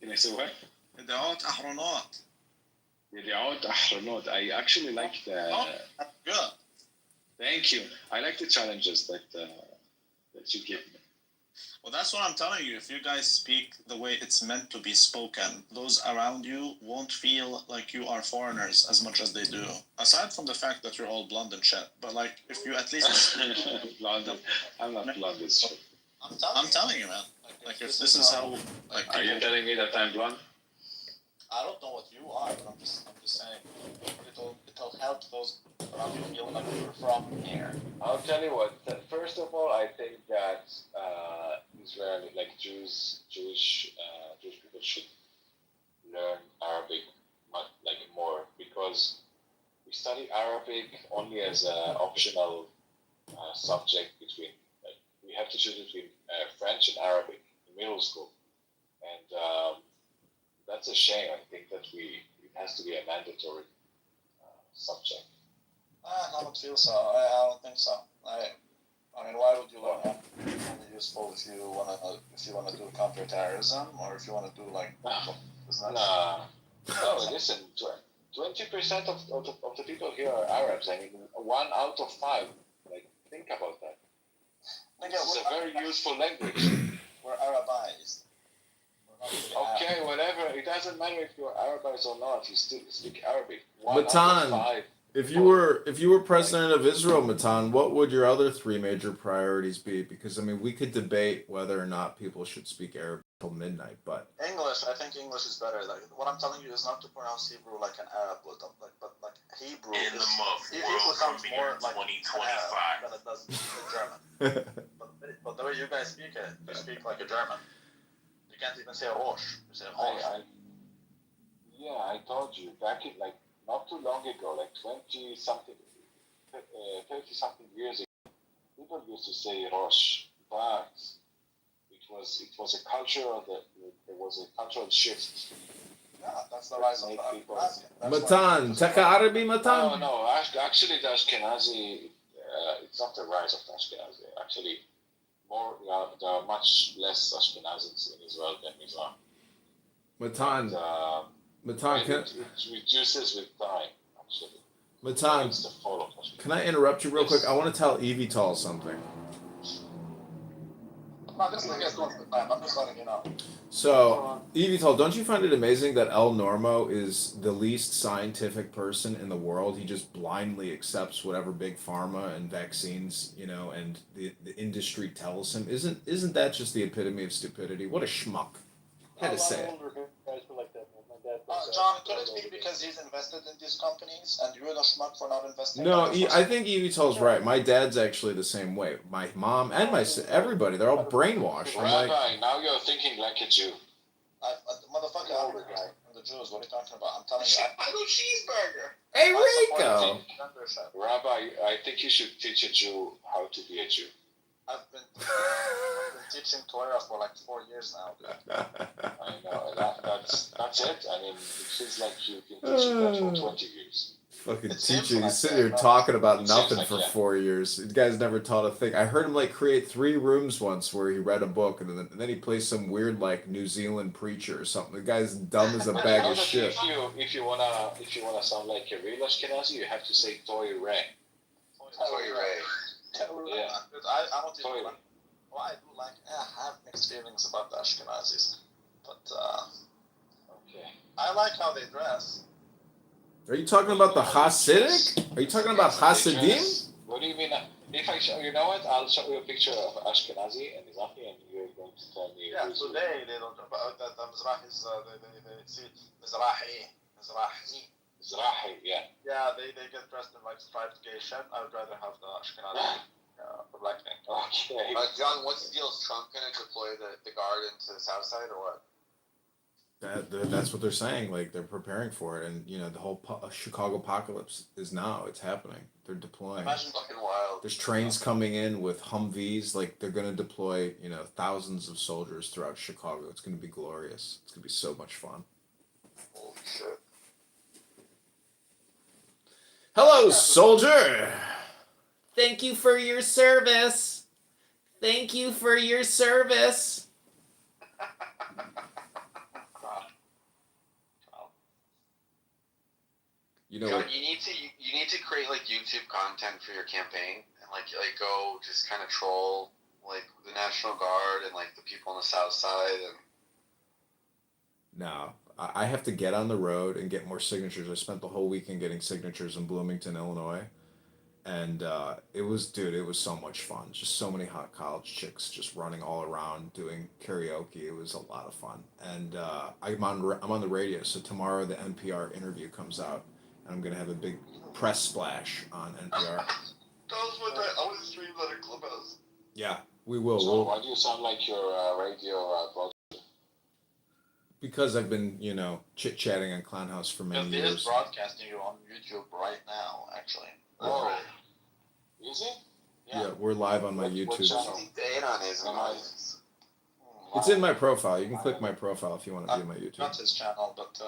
Can I say what? يدعوك أحرنوت. يدعوك أحرنوت. I actually like the. Oh, that's good. Thank you. I like the challenges that you give me. Well, that's what I'm telling you. If you guys speak the way it's meant to be spoken, those around you won't feel like you are foreigners as much as they do. Aside from the fact that you're all blonde and shit, but like if you at least Blonde. I'm not blonde as shit. I'm telling you, man. Like if this is how like Are you telling me that I'm blonde? I don't know what you are, but I'm just saying it'll help those around you feel like you're from here. I'll tell you what. First of all, I think that Israeli, like Jewish people should learn Arabic more, because we study Arabic only as an optional subject between. Like, we have to choose between French and Arabic in middle school, and that's a shame. I think that it has to be a mandatory subject. I don't feel so. I don't think so. I mean, why would you learn that? It's only useful if you wanna do counterterrorism, or if you wanna do like business. No, listen. 20% of the people here are Arabs. I mean, 1 out of 5. Like, think about that. It's a very useful language. We're Arabized. Okay, whatever. It doesn't matter if you're Arabized or not. You still speak Arabic. 1 out of Matan, 5. if you were president of Israel, Matan, what would your other 3 major priorities be? Because I mean, we could debate whether or not people should speak Arabic till midnight, but English, I think English is better. Like what I'm telling you is not to pronounce Hebrew like an Arab would, but like Hebrew. In the month, Hebrew world sounds premiere more like 2025. than it does in German. but the way you guys speak it, you speak like a German. You can't even say Rosh. You say Rosh. I told you back in like not too long ago, like 30 something years ago, people used to say Rosh, but it was a cultural shift. Yeah, that's the rise of people. Matan, Taka Arabi Matan. No, actually the Ashkenazi, it's not the rise of the Ashkenazi. Actually, there are much less Ashkenazis in Israel than Islam. Matan, it reduces with time, actually. Matan, It's the fall of Ashkenazis. can I interrupt you real quick? I want to tell Evital something. No, this thing is going to time. I'm just letting you know. So, Evital, don't you find it amazing that El Normo is the least scientific person in the world? He just blindly accepts whatever big pharma and vaccines, and the industry tells him. Isn't that just the epitome of stupidity? What a schmuck. I had to say it. John, could it be because he's invested in these companies and you're the schmuck for not investing? No, I think Evital's right. My dad's actually the same way. My mom and everybody, they're all brainwashed. I'm Rabbi, like, now you're thinking like a Jew. Motherfucker, I'm the Jews. What are you talking about? I'm telling you. I do cheeseburger. hey, Rico! Rabbi, I think you should teach a Jew how to be a Jew. I've been teaching Torah for like 4 years now. I know. That's it. I mean, it feels like you've been teaching that for 20 years. Fucking It seems teacher, like he's sitting that, here right? talking about It nothing seems like for that. 4 years. The guy's never taught a thing. I heard him create 3 rooms once where he read a book and then he plays some weird New Zealand preacher or something. The guy's dumb as a But bag you know of that shit. if you wanna sound like a real Ashkenazi, you have to say Toy Re. Toy Ray. Yeah. I don't Toy. even like. Well, I do like. I have mixed feelings about the Ashkenazis, but Okay. I like how they dress. Are you talking about the Hasidic? Are you talking about Hasidim? What do you mean? If I show you know what, I'll show you a picture of Ashkenazi and Mizrahi, and you're going to tell me. Yeah, who's so who. they don't. The Mizrahis, they see Mizrahi. Mizrahi, yeah. Yeah, they get dressed in like striped gay shit. I would rather have the Ashkenazi, the black thing. Okay. John, what's the deal? Is Trump going to deploy the guard into the south side or what? That's what they're saying. Like they're preparing for it, and the whole Chicago apocalypse is now. It's happening. They're deploying. Imagine Fucking wild. There's trains coming in with Humvees. Like they're gonna deploy, thousands of soldiers throughout Chicago. It's gonna be glorious. It's gonna be so much fun. Holy shit. Hello, soldier. Thank you for your service. Thank you for your service. John, you need to create like YouTube content for your campaign and like go just kind of troll like the National Guard and like the people on the south side and. No, I have to get on the road and get more signatures. I spent the whole weekend getting signatures in Bloomington, Illinois, and it was so much fun. Just so many hot college chicks just running all around doing karaoke. It was a lot of fun, and I'm on the radio. So tomorrow the NPR interview comes out. I'm going to have a big press splash on NPR. Those were I want to stream that in Clubhouse. Yeah, we will. So why do you sound like your radio broadcaster? Because I've been, chit-chatting on Clown House for many He years. is broadcasting you on YouTube right now, actually. Oh. Is it? Yeah, we're live on my What YouTube. channel? It's in my profile. You can click my profile if you want to be on my YouTube. Not his channel, but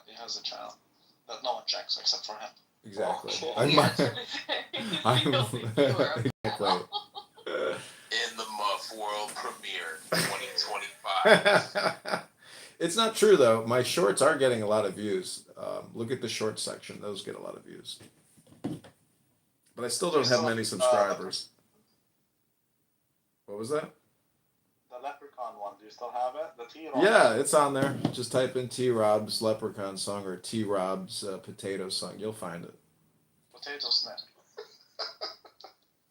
he has a channel that no one checks except for him. Exactly. Okay. Exactly. In the Muff World Premiere 2025. It's not true though. My shorts are getting a lot of views. Look at the shorts section; those get a lot of views. But I still don't have many subscribers. What was that? The Leprechaun one, do you still have it? The T. Yeah, it's on there. Just type in T. Rob's Leprechaun song or T. Rob's Potato song. You'll find it. Potato Snap.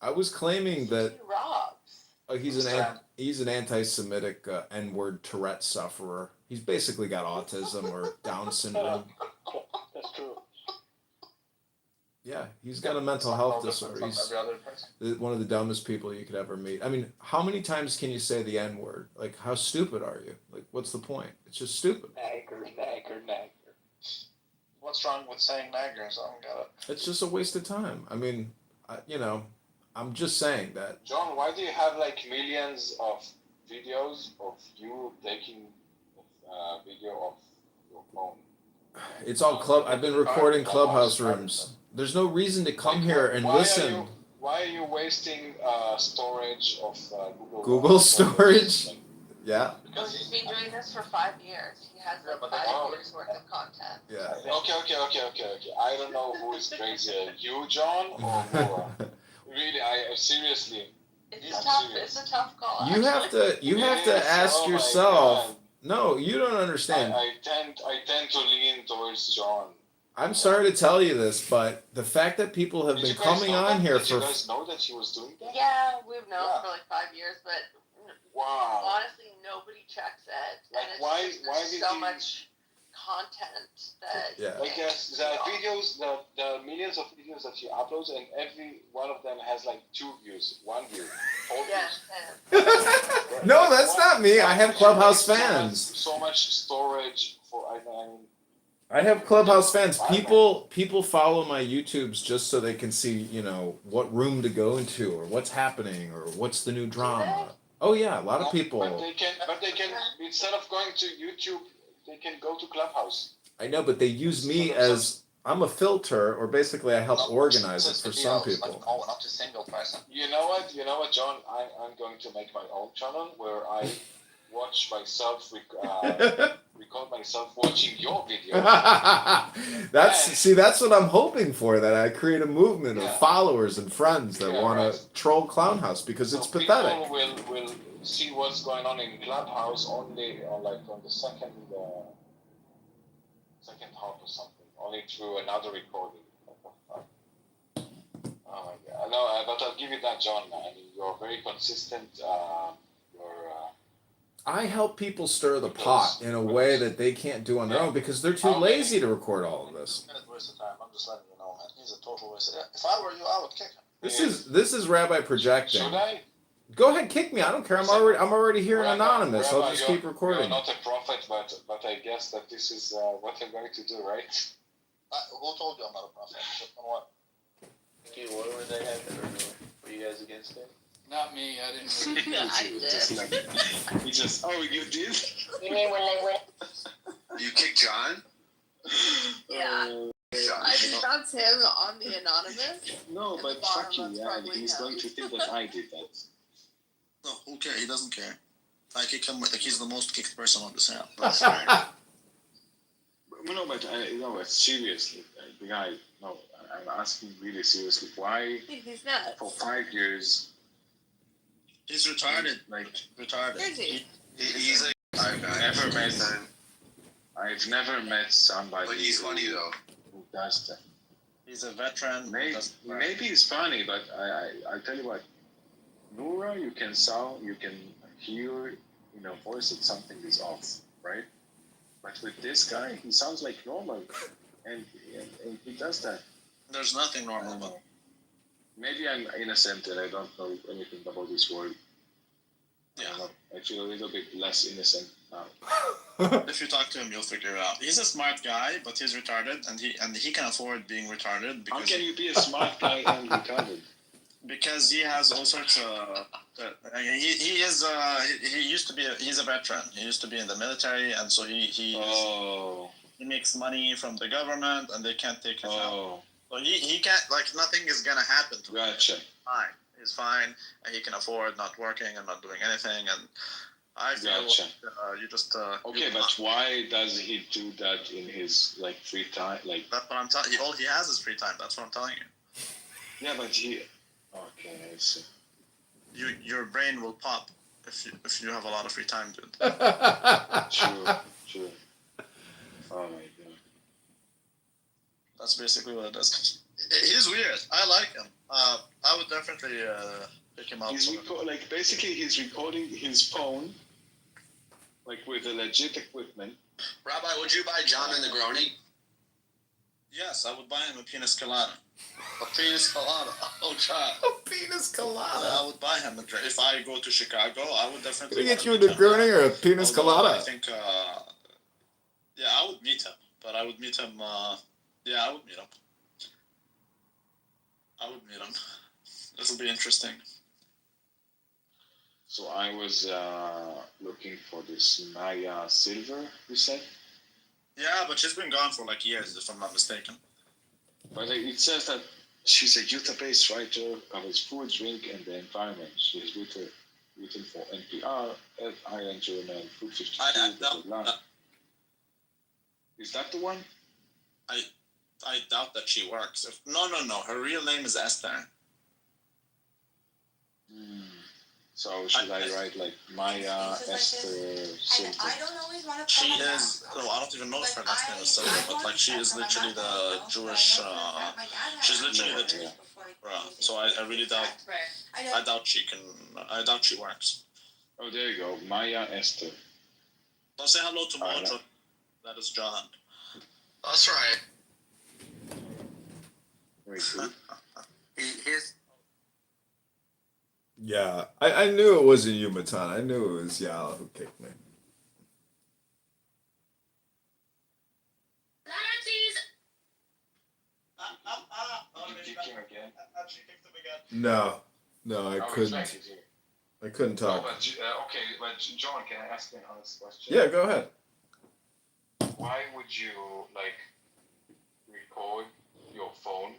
I was claiming that Robs. he's an anti-Semitic N-word Tourette sufferer. He's basically got autism or Down syndrome. That's true. Yeah, he's got a mental health disorder. He's one of the dumbest people you could ever meet. I mean, how many times can you say the N-word? Like, how stupid are you? Like, what's the point? It's just stupid. Nagger. What's wrong with saying naggers? I don't get it. It's just a waste of time. I mean, I'm just saying that. John, why do you have like millions of videos of you taking video of your phone? It's all I've been recording Clubhouse rooms. There's no reason to come here and listen. Why are you wasting storage of Google storage? Yeah. Because he's been doing this for 5 years. He has like 5 years worth of content. Yeah. Okay. I don't know who is crazier, you, John, or Laura. Really, seriously. It's tough. It's a tough call. You have to ask Oh yourself. No, you don't understand. I tend to lean towards John. I'm sorry to tell you this, but the fact that people have been coming on here Did for. you guys know that he was doing that? Yeah, we've known for like 5 years, but Wow. honestly, nobody checks it. Like, And it's why there's did so he- much content that. Yeah. Like the videos, the millions of videos that you upload, and every one of them has like 2 views, 1 view. Yeah. No, that's not me. I have Clubhouse fans. So much storage for I have Clubhouse fans. People follow my YouTubes just so they can see, what room to go into or what's happening or what's the new drama. Oh yeah, a lot of people. But they can instead of going to YouTube, they can go to Clubhouse. I know, but they use me as I'm a filter, or basically I help organize it for some people. Not a single person. You know what, John? I'm going to make my own channel where I watch myself record myself watching your video. That's what I'm hoping for. That I create a movement Yeah. of followers and friends that Yeah, want right. to troll Clownhouse because So it's pathetic. people will see what's going on in Clubhouse only on the second half or something, only through another recording. Oh my god! No, but I'll give you that, John. I mean, you're very consistent. I help people stir the pot in a way that they can't do on their own because they're too lazy to record all of this. Waste of time. I'm just letting you know, man. He's a total waste of time. If I were you, I would kick him. This is Rabbi projecting. Should I? Go ahead, kick me. I don't care. I'm already here and anonymous. I'll just keep recording. You're not a prophet, but I guess that this is what I'm going to do, right? Who told you I'm not a prophet? On what? Okay, what were they having? Were you guys against it? Not me. I didn't. Really. I did. He just, oh, you did? You mean when they went? You kicked John? Yeah. I think that's him on the anonymous. No, At but the bottom, fuck you, that's yeah. probably He's him. going to think that I did that. No, who cares? He doesn't care. I kick him like he's the most kicked person on this app. That's fair. But seriously, the guy, no, I'm asking really seriously, why He's nuts. for 5 years, He's retarded. like, Retarded. Is he? He's like, I've never met somebody but he's funny though. who does that. He's a veteran. Maybe it's funny, but I tell you what, Nura, you can hear, voice that something is off, right? But with this guy, he sounds like normal, and he does that. There's nothing normal about him. Maybe I'm innocent and I don't know anything about this world. Yeah. I feel a little bit less innocent now. If you talk to him, you'll figure it out. He's a smart guy, but he's retarded, and he can afford being retarded How because can you be a smart guy and retarded? because he has all sorts of. He used to be he's a veteran. He used to be in the military, and so he makes money from the government, and they can't take him out. So he can't, like, nothing is gonna happen to him. Gotcha. He's fine, and he can afford not working and not doing anything. And I feel Gotcha. like, you just Okay, but why does he do that in his free time? Like, that's what I'm telling you. All he has is free time. That's what I'm telling you. yeah, but he. Okay, I see. Your brain will pop if you have a lot of free time, dude. True. Oh my god. That's basically what it is. He's weird. I like him. I would definitely pick him out. Basically, he's recording his phone, with a legit equipment. Rabbi, would you buy John and Negroni? Yes, I would buy him a penis colada. A penis colada. Oh god. A penis colada. I would buy him a drink. If I go to Chicago, I would definitely. Can we get you a Negroni or a penis colada? I think. Yeah, I would meet him, but I would meet him. Yeah, I would meet him. This will be interesting. So I was looking for this Maya Silver, you said? Yeah, but she's been gone for years, if I'm not mistaken. But it says that she's a Utah-based writer, covers food, drink, and the environment. She's written for NPR, Iron Journal, Food 52, blah, blah, blah. Is that the one? I doubt that she works. No. Her real name is Esther. So should I write Maya Esther Silver? I don't always want to. She is. No, I don't even know if her last name is Silver, but she is literally the Jewish. She's literally the. So I really doubt. I doubt she can. I doubt she works. Oh, there you go, Maya Esther. Don't say hello to Mojo. That is John. That's right. Wait, who? Yeah, I knew it wasn't you, Matan. I knew it was Yala who kicked me. No, I couldn't. I couldn't talk. No, but John, can I ask you an honest question? Yeah, go ahead. Why would you record your phone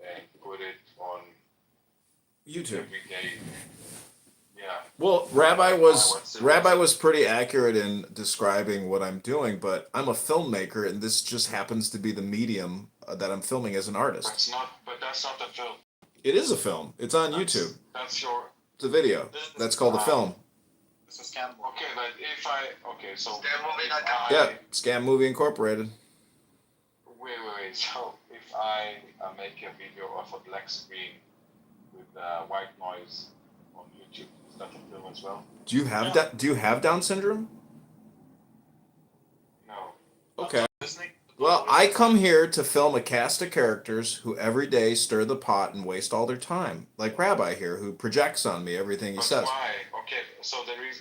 and put it on YouTube. every day? Yeah. Well, Rabbi was pretty accurate in describing what I'm doing, but I'm a filmmaker, and this just happens to be the medium that I'm filming as an artist. That's not the film. It is a film. It's on YouTube. That's your. It's a video. That's called a film. This is Scam. Okay, but so. Scammovie.com. Yeah, Scam Movie Incorporated. Wait. So if I make a video of a black screen with white noise on YouTube, is that a film as well? Do you have Down syndrome? No. Okay. Well, I come here to film a cast of characters who every day stir the pot and waste all their time, like Rabbi here, who projects on me everything he says. Why? Okay, so there is.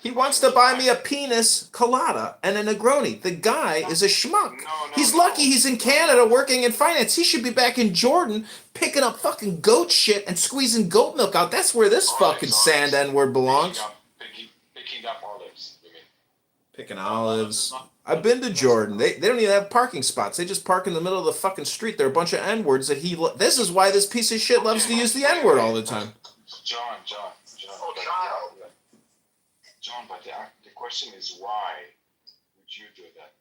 He wants to buy me a penis colada and a Negroni. The guy is a schmuck. He's lucky he's in Canada working in finance. He should be back in Jordan picking up fucking goat shit and squeezing goat milk out. That's where this fucking sand N-word belongs. Picking up olives, you mean? Picking olives. I've been to Jordan. They don't even have parking spots. They just park in the middle of the fucking street. They're a bunch of N-words that this is why this piece of shit loves to use the N-word all the time. John. John, but the question is why would you do that?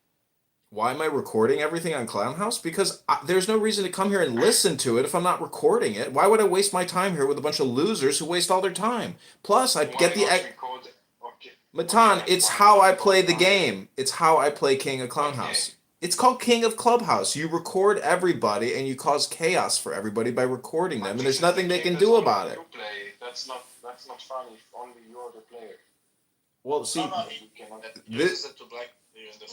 Why am I recording everything on Clown House? Because there's no reason to come here and listen to it if I'm not recording it. Why would I waste my time here with a bunch of losers who waste all their time? Plus, I get the... Matan, it's how I play the game. It's how I play King of Clown House. It's called King of Clubhouse. You record everybody and you cause chaos for everybody by recording them, and there's nothing they can do about it. That's not funny if only you're the player. Well, see,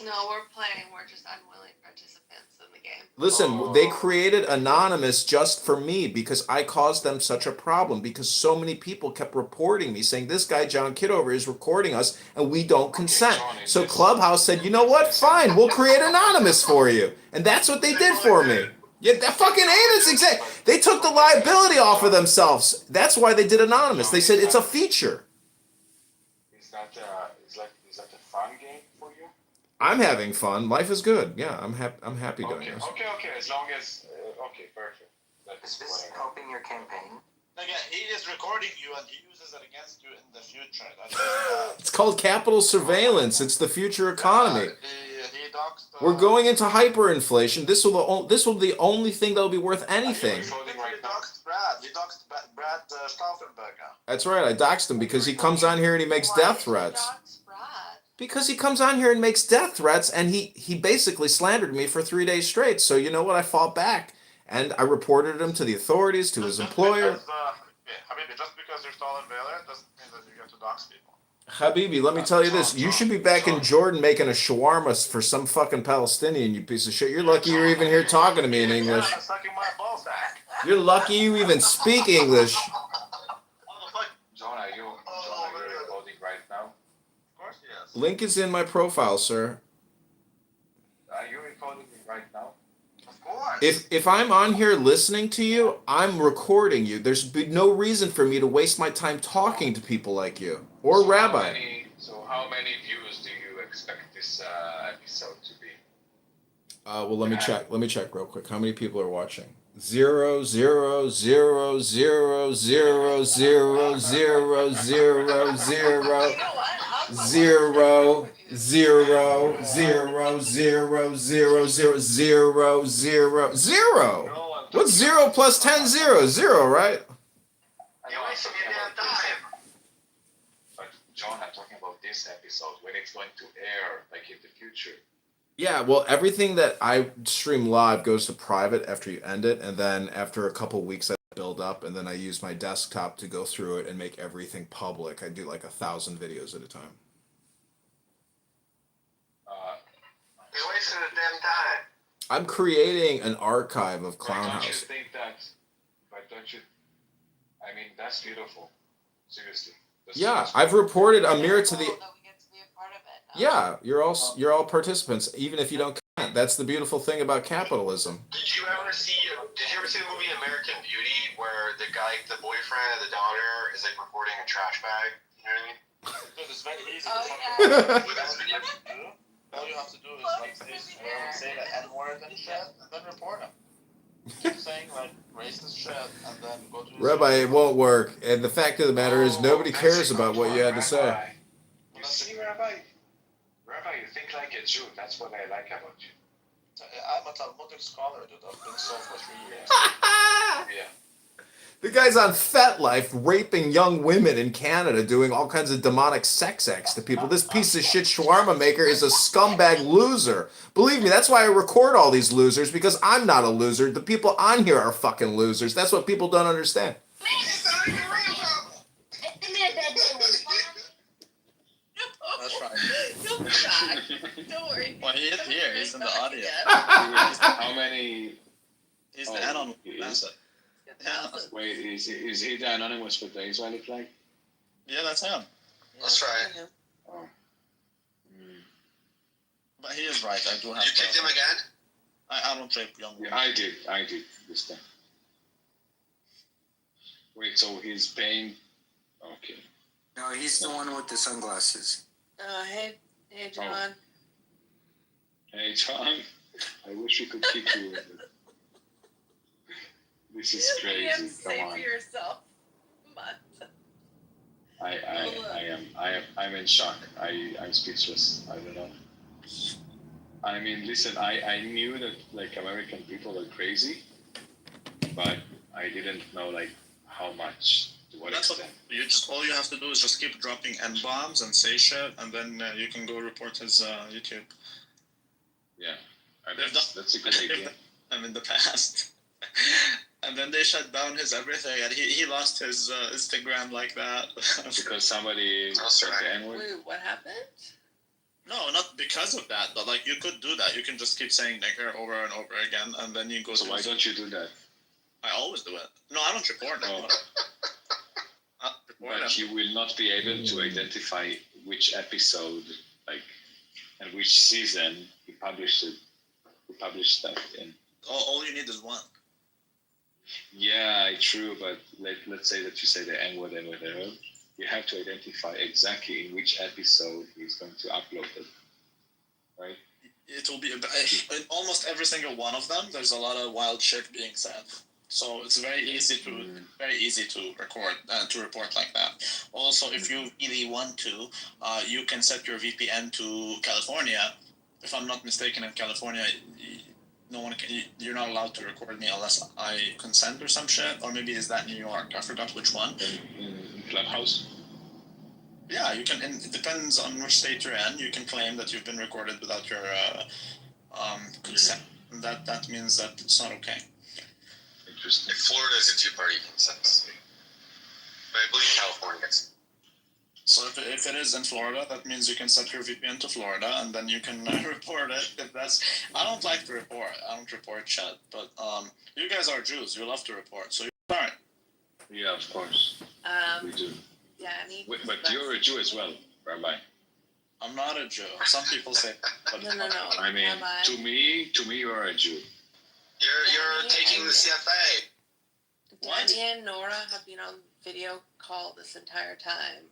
No, we're playing. We're just unwilling participants in the game. Listen, they created Anonymous just for me because I caused them such a problem because so many people kept reporting me saying this guy John Kitover is recording us and we don't consent. So Clubhouse said, you know what? Fine, we'll create Anonymous for you. And that's what they did for me. Yeah, that fucking Amos exact. They took the liability off of themselves. That's why they did Anonymous. They said it's a feature. Is that a fun game for you? I'm having fun. Life is good. Yeah, I'm happy doing this. Okay. As long as perfect. Is this helping your campaign? Again, he is recording you and he uses it against you in the future. It's called capital surveillance. It's the future economy. We're going into hyperinflation. This will be the only thing that will be worth anything. He doxed Brad Stauffenberger. That's right. I doxed him because he comes on here and he makes death threats. Because he comes on here and makes death threats, and he basically slandered me for 3 days straight. So you know what? I fought back, and I reported him to the authorities, to his employer. Habibi, just because you're stolen valor doesn't mean that you get to dox people. Habibi, let me tell you this. You should be back in Jordan making a shawarma for some fucking Palestinian, you piece of shit. You're lucky you're even here talking to me in English. You're lucky you even speak English. John, are you recording right now? Of course he is. Link is in my profile, sir. Are you recording right now? Of course. If I'm on here listening to you, I'm recording you. There's no reason for me to waste my time talking to people like you or Rabbi. How many views do you expect this episode to be? Well, let me check. Let me check real quick. How many people are watching? 0, 0, 0, 0, 0, 0, 0, 0, 0, 0, 0, 0, 0, 0, 0. What's 0 plus 10 0? 0, right? You wasted your damn time. But John, I'm talking about this episode when it's going to air, like in the future. Yeah, well, everything that I stream live goes to private after you end it, and then after a couple weeks I build up, and then I use my desktop to go through it and make everything public. I do like 1,000 videos at a time. You're wasting the damn time. I'm creating an archive of Clown Don't you House. think that? But don't you? I mean, that's beautiful. Seriously. Yeah, I've reported Amir to the. Yeah, you're all participants, even if you don't comment. That's the beautiful thing about capitalism. Did you ever see the movie American Beauty where the boyfriend and the daughter is like recording a trash bag? You know what I mean? Dude, it's very easy. All you have to do is like say the N-word and shit, and then report him. keep saying like racist shit and then go to Rabbi, it won't work. And the fact of the matter is, nobody that's cares a good about what you one, had to say. Rabbi. You see, Rabbi, you think like a Jew. That's what I like about you. I'm a Talmudic scholar, dude. I've been so for 3 years. Yeah. The guy's on FetLife raping young women in Canada, doing all kinds of demonic sex acts to people. This piece of shit shawarma maker is a scumbag loser. Believe me, that's why I record all these losers, because I'm not a loser. The people on here are fucking losers. That's what people don't understand. That's right. He'll be back. Don't worry. Well, he is here. He's in the audience. How many? He's Oh, the anonymous. he is? Yeah. Wait, is he the anonymous with the Israeli flag? Yeah, that's him. Let's try it. Oh. But he is right. I do have. You kicked him again? I don't rape young women. Yeah, I did this time. Wait, so he's paying? Okay. No, he's the one with the sunglasses. Hey, John. Hey, John. I wish we could keep you with it. This is You crazy. have to say Come for on. yourself. I'm in shock. I'm speechless. I don't know. I mean, listen, I knew that like American people are crazy, but I didn't know like how much, to what That's extent. what you just. All you have to do is just keep dropping n bombs and say shit, and then you can go report his YouTube. Yeah, They've that's a good idea. I'm in the past. And then they shut down his everything, and he lost his Instagram like that. Because somebody said the N-word? Wait, what happened? No, not because of that, but like you could do that. You can just keep saying nigger over and over again, and then you go. So why don't you do that? I always do it. No, I don't report it. Oh. I don't report But it. you will not be able to identify which episode, like, and which season he published it. He published that in. All you need is one. Yeah, true. But let's say that you say the N-word and whatever. You have to identify exactly in which episode he's going to upload it, right? It will be in almost every single one of them. There's a lot of wild shit being said, so it's very easy to record to report like that. Also, if you really want to, you can set your VPN to California. If I'm not mistaken, in California, no one can. You're not allowed to record me unless I consent or some shit. Or maybe is that New York? I forgot which one. In Clubhouse. Yeah, you can. And it depends on which state you're in. You can claim that you've been recorded without your consent. And that means that it's not okay. Interesting. In Florida is a two-party consent. But I believe California is. So if it is in Florida, that means you can set your VPN to Florida, and then you can report it. If that's, I don't like to report. I don't report shit. But you guys are Jews. You love to report, so you're fine. Yeah, of course. We do. Danny. But you're a Jew as well, Rabbi. I'm not a Jew. Some people say. But No. I mean, Rabbi. to me, you are a Jew. You're taking the CFA. Danny and Nora have been on video call this entire time.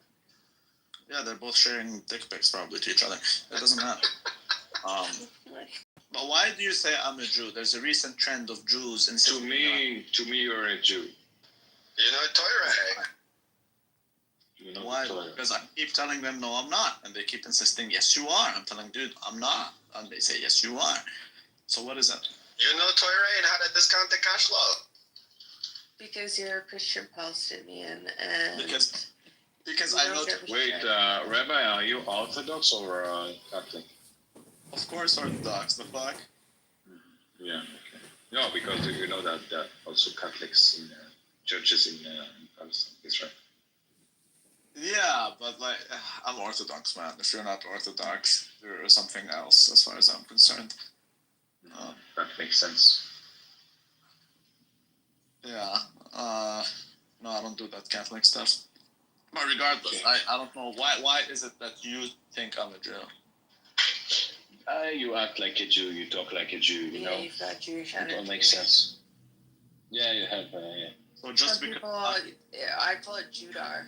Yeah, they're both sharing dick pics probably to each other. It doesn't matter. But why do you say I'm a Jew? There's a recent trend of Jews in. To me, you're a Jew. You know Torah. You know Why? Torah. Because I keep telling them, no, I'm not. And they keep insisting, yes, you are. I'm telling, dude, I'm not. And they say, yes, you are. So what is it? You know Torah and how to discount the cash flow. Because you're a Christian Palestinian and Because I know. Wait, Rabbi, are you Orthodox or Catholic? Of course, Orthodox. The fuck? Yeah, okay. No, because you know that also Catholics in churches in Palestine, that's right. Yeah, but like, I'm Orthodox, man. If you're not Orthodox, you're something else, as far as I'm concerned. That makes sense. Yeah. No, I don't do that Catholic stuff. But regardless, I don't know why is it that you think I'm a Jew? You act like a Jew, you talk like a Jew, you know. You've got Jewish It energy. all makes sense. Yeah, you have. Yeah. So just Some because people, I call it Judar.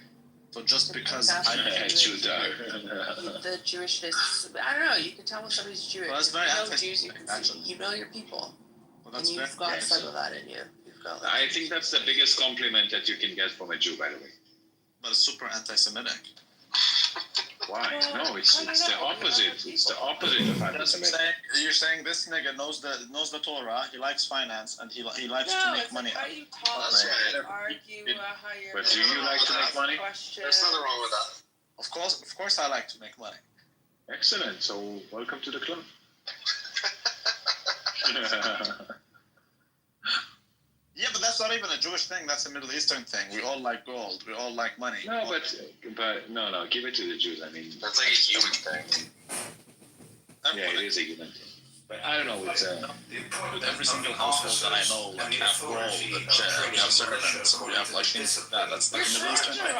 So just because The Jewishness, I don't know. You can tell when somebody's Jewish. Well, that's very you know interesting, Jews, you can see. actually. You know your people. Well, that's and fair. you've got Okay, some so- of that in you. You've got like, I think that's the biggest compliment that you can get from a Jew, by the way. But it's super anti-Semitic. Why? Well, No, it's I don't the know. opposite. It's the opposite of anti-Semitic. You're saying this nigga knows the Torah, he likes finance, and he likes to no, make it's money. like how you talk, That's like, right. argue, how you're. But do you like to make money? There's nothing wrong with that. Of course, I like to make money. Excellent. So welcome to the club. Yeah, but that's not even a Jewish thing. That's a Middle Eastern thing. We all like gold. We all like money. No, but no, give it to the Jews. I mean, That's like a human thing. yeah, it is a human thing. But I don't know. It's With every single household that I know, like have gold, and we have servants, and we have like things like that. That's like a Middle Eastern thing.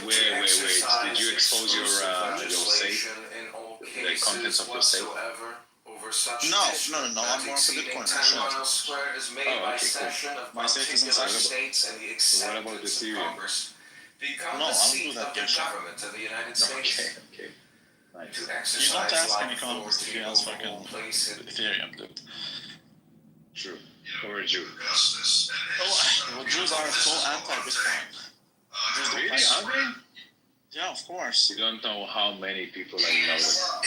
wait. Did you expose your safe? The contents of your safe? No. I'm more of a Bitcoin. Oh, okay, cool. My safe is inside. What about Ethereum? No, I don't do that good shit. Okay. Nice. You don't ask an economist if he has fucking Ethereum, dude. True. Or a Jew. Well, Jews are so anti-Bitcoin. Jews don't Really? like- Are they? Yeah, of course. You don't know how many people I know that.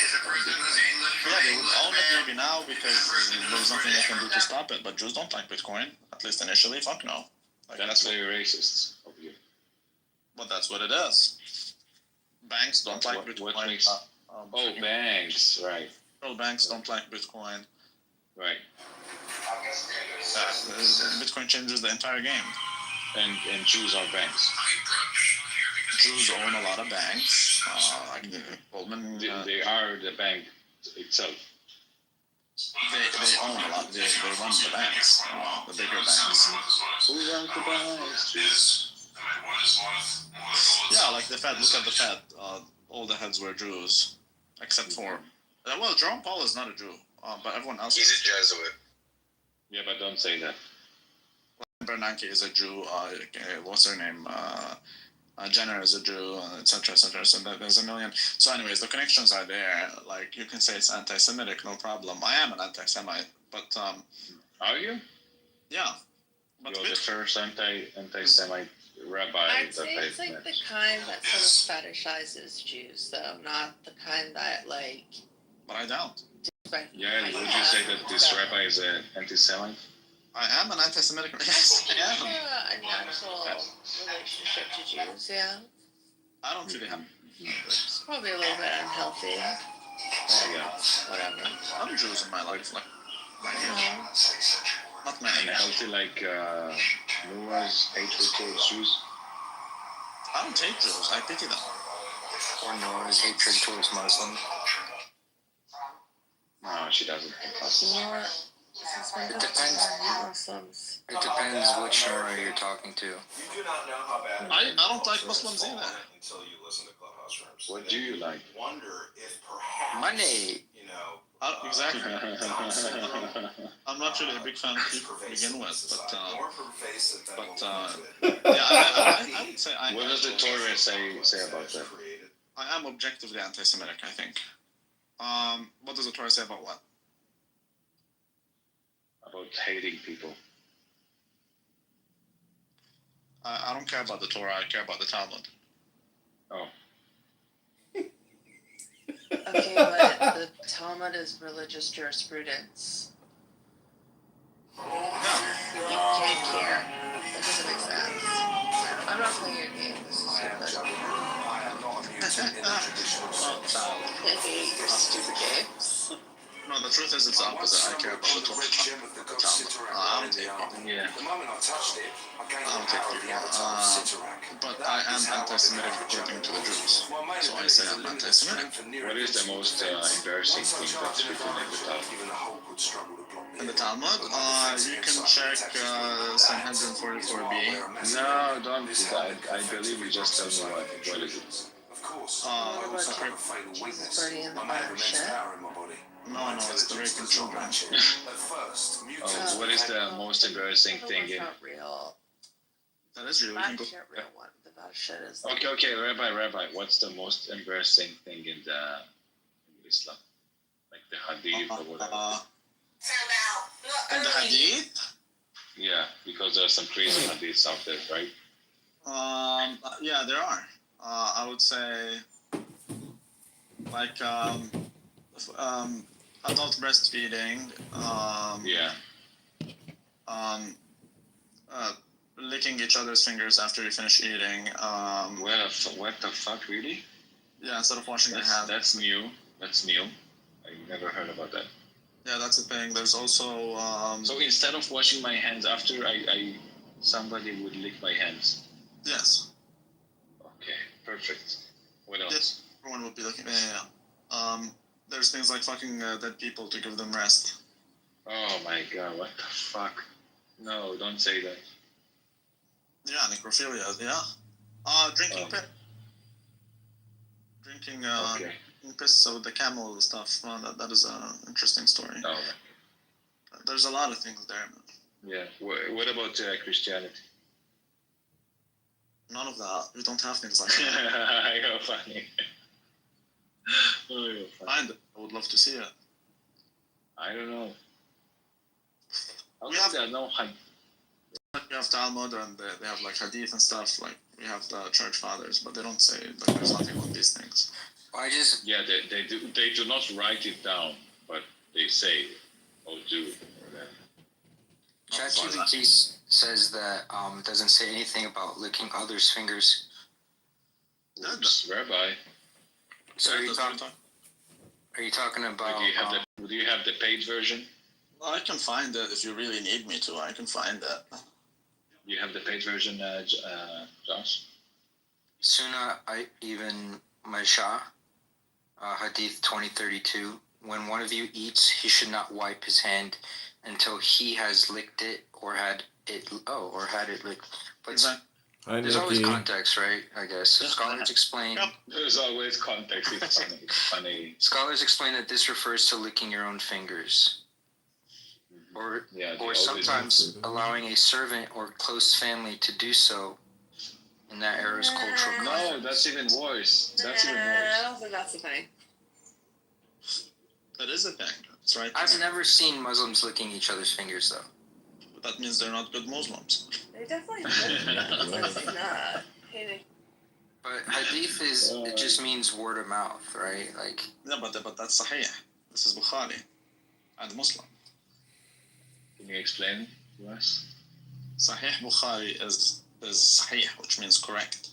Yeah, they would own it maybe now because there's nothing they can do to stop it. But Jews don't like Bitcoin, at least initially. Fuck no. Like, That's very racist of you. But that's what it is. Banks don't like Bitcoin. What makes? Banks, right? Central banks don't like Bitcoin. Right. Bitcoin changes the entire game. And Jews are banks. Jews own a lot of banks. Like Goldman. They are the bank itself. They own a lot. They run the banks, the bigger banks. Who runs the banks? Jews. Yeah, like the Fed. Look at the Fed. All the heads were Jews, except for well, Jerome Powell is not a Jew, but everyone else. He's a Jesuit. Yeah, but don't say that. Bernanke is a Jew. What's her name? Jenner is a Jew, etc., etc. So there's a million. So, anyways, the connections are there. Like you can say it's anti-Semitic, no problem. I am an anti-Semite, but Are you? yeah. But You're the first anti-Semite rabbi I'd that say it's I've like met. the kind that sort of fetishizes Jews, though, not the kind that like. But I don't. Yeah, would you say that this rabbi is an anti-Semite? I am an anti-Semitic. Yes, I am. A natural relationship to Jews, yeah. I don't really have. It's probably a little bit unhealthy. Yeah. Whatever. I'm Jews in my life, like Yeah. not many. Unhealthy like Noah's hatred towards Jews? I don't hate Jews. I pity them. Or Noah's hatred towards Muslims. No, she doesn't hate us. Nor It depends. Muslims. It depends which Nora you're talking to. I don't like Muslims either. Until you listen to Clubhouse Rooms. What do you like? Wonder if perhaps Money. Exactly. I'm not really a big fan of people to begin with, but yeah, I would say I. What does the Torah say about that? I am objectively anti-Semitic. I think. What does the Torah say about what? About hating people. I don't care about the Torah. I care about the Talmud. Oh. Okay, but the Talmud is religious jurisprudence. Yeah. You can't care. That doesn't make sense. I'm not playing your game. This is stupid. Your stupid games. No, the truth is it's the opposite. I care about the Torah. The Talmud. I don't take people. Yeah. I don't take people. But I am anti-Semitic according to the Jews. So I say I'm anti-Semitic. What is the most embarrassing thing that's written in the Talmud? In the Talmud, you can check Sanhedrin 44b. No, don't do that. I believe you just tell me what is it. Birdie in the bottom shit. No, it's the raping children. Oh, what is the most embarrassing thing in? Not real. That is real. You That can go. shit real one. The bad shit is. Okay, Rabbi, what's the most embarrassing thing in Islam? Like the hadith or whatever. And the hadith? Yeah, because there are some crazy hadiths out there, right? Yeah, there are. I would say, like, adult breastfeeding. Yeah. Licking each other's fingers after you finish eating. What the fuck, really? Yeah, instead of washing your hands. That's new. That's new. I never heard about that. Yeah, that's the thing. There's also. So instead of washing my hands after somebody would lick my hands. Yes. Okay, perfect. What else? Yes, everyone would be looking. Yeah. There's things like fucking dead people to give them rest. Oh my god, what the fuck? No, don't say that. Yeah, necrophilia. Yeah. Drinking piss. Drinking piss with the camel stuff. That is an interesting story. Oh. There's a lot of things there. Yeah. What about Christianity? None of that. We don't have things like that. You're funny. Oh, you're funny. Find it. I would love to see it. I don't know. We have no hype. We have Talmud and they have like hadith and stuff. Like we have the church fathers, but they don't say like there's nothing on these things. Yeah, they do not write it down, but they say or do whatever. ChatGPT says that it doesn't say anything about licking others' fingers. Oops, Rabbi. So are you talking about? Do you have the paid version? I can find it if you really need me to. I can find it. You have the paid version, Josh? Sunnah Ibn Majah, Hadith 2032. When one of you eats, he should not wipe his hand until he has licked it or had it licked. But there's always context, right? I guess. Scholars explain. Yep. There's always context. It's funny. It's funny. Scholars explain that this refers to licking your own fingers. Or sometimes allowing a servant or close family to do so in that era's cultural context. No, that's even worse. I don't think that's a thing. That is a thing. It's right. I've never seen Muslims licking each other's fingers, though. But that means they're not good Muslims. They definitely do that. But hadith it just means word of mouth, right? Like. No, but that's Sahih. This is Bukhari and Muslim. Can you explain to us? Sahih Bukhari is Sahih, which means correct.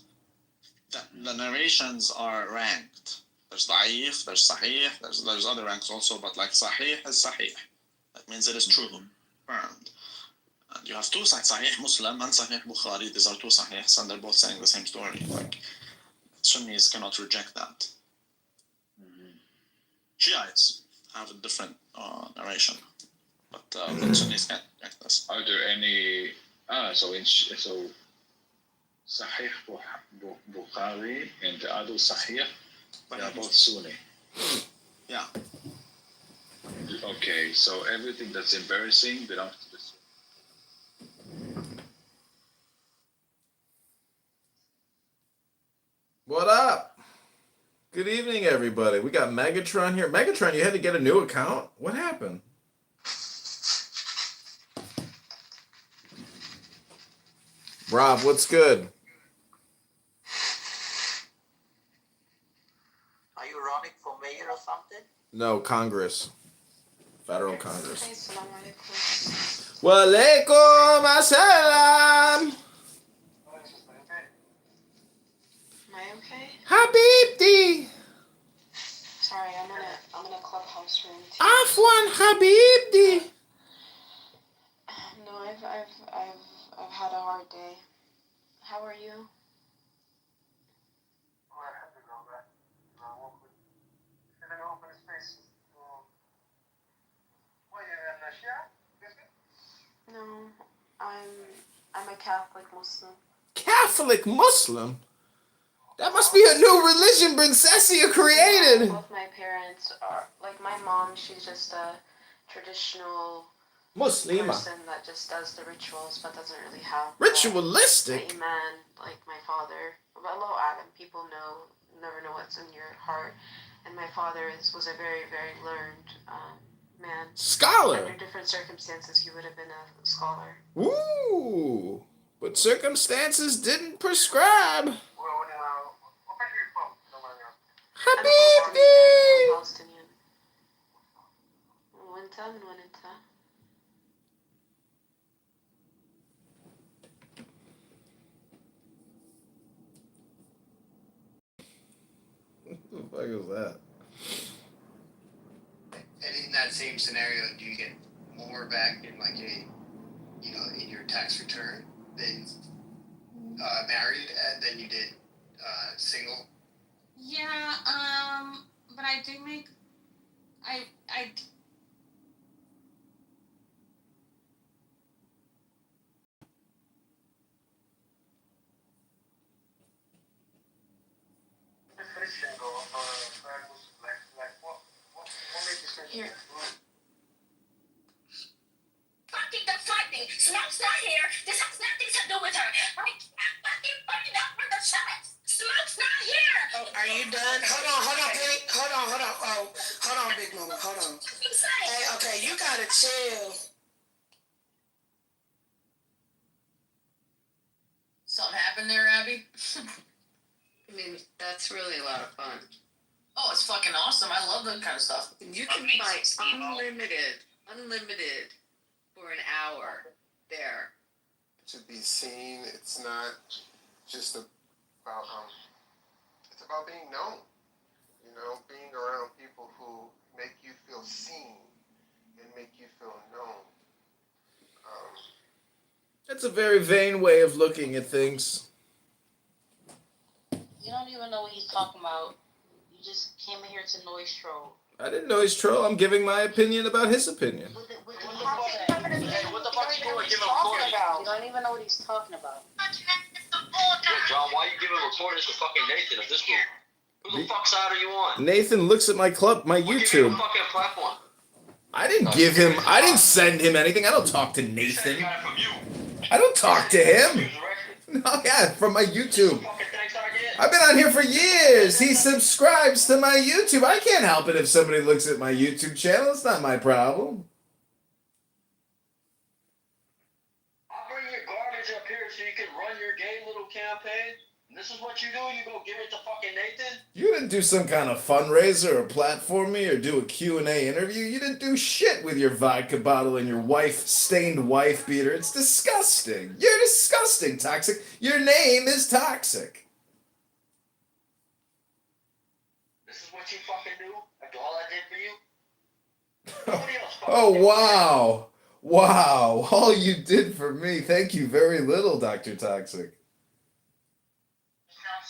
The narrations are ranked. There's Da'if, there's Sahih, there's other ranks also, but like Sahih is Sahih. That means it is true, confirmed. And you have two Sahih Muslim and Sahih Bukhari. These are two Sahihs, and they're both saying the same story. Like Sunnis cannot reject that. Shiites have a different narration. But Sunnis can't reject this. Are there any? So Sahih Bukhari and the other Sahih, they are both Sunni. Yeah. Okay, so everything that's embarrassing belongs to the Sunni. What up? Good evening, everybody. We got Megatron here. Megatron, you had to get a new account? What happened? Rob, what's good? Are you running for mayor or something? No, Congress. Federal Congress. Assalamu Walaikum assalam. Am I okay? Habibti. Sorry, I'm in a clubhouse room. Afwan Habibti. No, I've had a hard day. How are you? No, I'm a Catholic Muslim. Catholic Muslim? That must be a new religion Princessia created. Both my parents are, like my mom, she's just a traditional Muslima. person that just does the ricituals but doesn't really have Ritualistic? the iman like my father. Although Adam, people never know what's in your heart. And my father was a very, very learned man. Scholar. Under different circumstances, he would have been a scholar. Woo! But circumstances didn't prescribe. Habibi! Palestinian. Winta and Winta. What the fuck is that? And in that same scenario, do you get more back in like in your tax return than married than you did single? Yeah, but I do make, I Here. fucking deflecting. Smoke's not here. This has nothing to do with her. I can't fucking put it up with the shots. Smoke's not here. Oh, are you done? Hold on, Big. Hold on. Oh, hold on, Big Mama. Hold on. Hey, okay, you gotta chill. Something happened there, Abby? I mean, that's really a lot of fun. Oh, it's fucking awesome. I love that kind of stuff. You can buy unlimited for an hour there. To be seen, it's not just about it's about being known. You know, being around people who make you feel seen and make you feel known. That's a very vain way of looking at things. You don't even know what he's talking about. You just came in here to noise troll. I didn't know he's troll. I'm giving my opinion about his opinion. What the fuck you doing? Give him a You don't even know what he's talking about. John, why are you giving recordings to fucking Nathan of this group? Who the fuck's side are you on? Nathan looks at my YouTube. Fucking platform. I didn't send him anything. I don't talk to Nathan. I don't talk to him. No, yeah, from my YouTube. I've been on here for years. He subscribes to my YouTube. I can't help it if somebody looks at my YouTube channel. It's not my problem. I'll bring your garbage up here so you can run your gay little campaign. And this is what you do? You go give it to fucking Nathan? You didn't do some kind of fundraiser or platform me or do a Q&A interview. You didn't do shit with your vodka bottle and your stained wife beater. It's disgusting. You're disgusting, Toxic. Your name is Toxic. This is what you fucking do? After all I did for you? Nobody else fucking Oh, did. wow. Wow. All you did for me. Thank you very little, Dr. Toxic.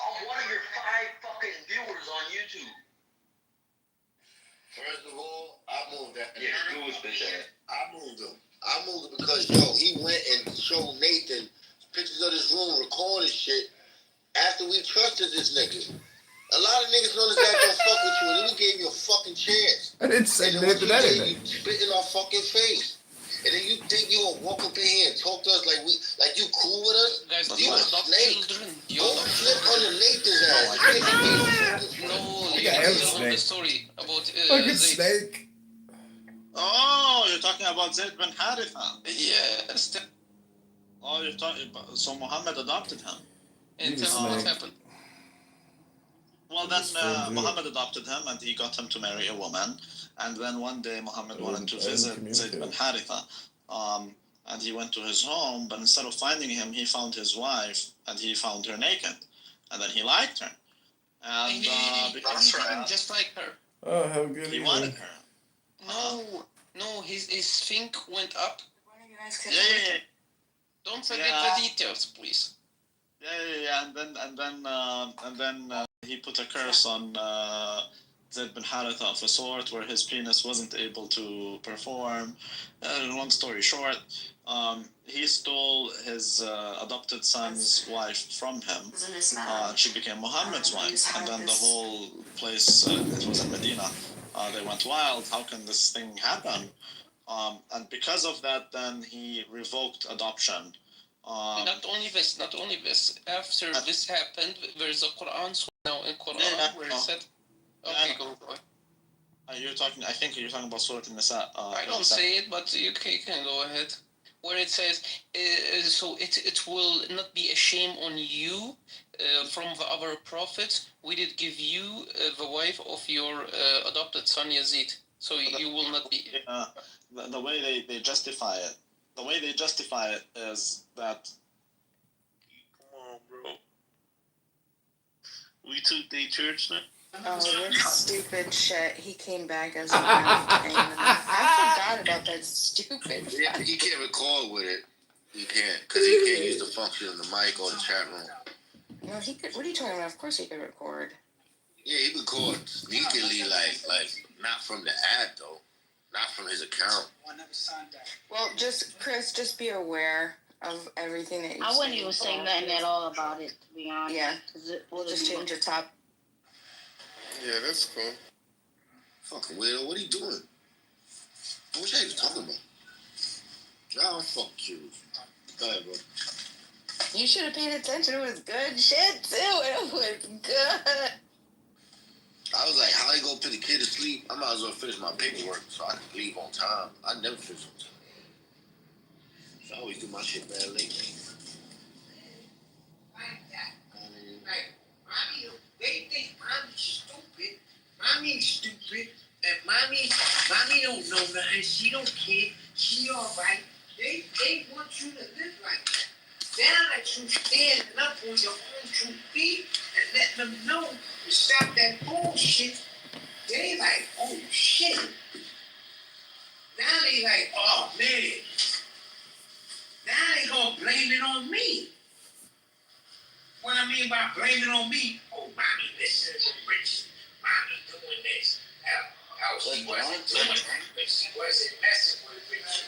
I'm one of your 5 fucking viewers on YouTube. First of all, I moved that. Yeah, who was bitch ass? I moved him. I moved him because, yo, he went and showed Nathan pictures of this room, recording shit, after we trusted this nigga. A lot of niggas on this app don't fuck with you, and then we gave you a fucking chance. I didn't say And then what Nathan you did, anything. you spit in our fucking face. And then you think you gonna walk up in here and talk to us like you cool with us? Guys, You a snake. Go flip under Nathan's ass. No, Yeah, you I'm don't know the snake. story about Fucking Zayd. snake. Oh, you're talking about Zayd bin Haritha. Yes. Oh, you're talking about... So Muhammad adopted him. And You tell me what snake. happened. Well, then Just friend you. Muhammad adopted him and he got him to marry a woman. And then one day Muhammad wanted to I didn't visit communicate. Zayd bin Haritha. And he went to his home, but instead of finding him, he found his wife and he found her naked. And then he liked her. And because He didn't just like her. Oh, how good he he wanted is. her. No, his think went up. Yeah. Don't forget Yeah. the details, please. Yeah. And then he put a curse on Zayd bin Haritha of a sort where his penis wasn't able to perform. Long story short, he stole his adopted son's wife from him. She became Muhammad's wife, and then the whole place, it was in Medina, they went wild. How can this thing happen? And because of that, then he revoked adoption. Not only this. After this happened, there's a Quran surah now in Quran where it said, okay, go. You're talking. I think you're talking about Surah An-Nisa. I don't say it, but you can go ahead. Where it says, so it will not be a shame on you from the other prophets. We did give you the wife of your adopted son Yazid. So you will not be. The way they justify it. The way they justify it is that. Come on, bro. We took the church now. Oh, this stupid shit. He came back as a I forgot about that stupid shit. Yeah, he can't record with it. He can't, because he can't use the function of the mic or the chat room. No, he could. What are you talking about? Of course he could record. Yeah, he records sneakily, like not from the app though, not from his account. Well, just Chris, just be aware of everything that you. I wouldn't even say nothing at all about it, to be honest. Yeah, we'll just change the top. Yeah, that's cool. Fucking weirdo, what are you doing? What are you talking about? Nah, I'm fucking curious. Go ahead, bro. You should have paid attention. It was good shit too. It was good. I was like, how I go put the kid to sleep? I might as well finish my paperwork so I can leave on time. I never finish on time. So I always do my shit bad late. They think mommy's stupid. Mommy's stupid. And mommy don't know nothing. She don't care. She all right. They want you to live like that. Now that you standing up on your own 2 feet and letting them know to stop that bullshit, they like, oh shit. Now they like, oh man. Now they gonna blame it on me. What I mean by blame it on me, oh, mommy listening to Rich, mommy doing this. How she wasn't doing that, but she wasn't messing with Rich.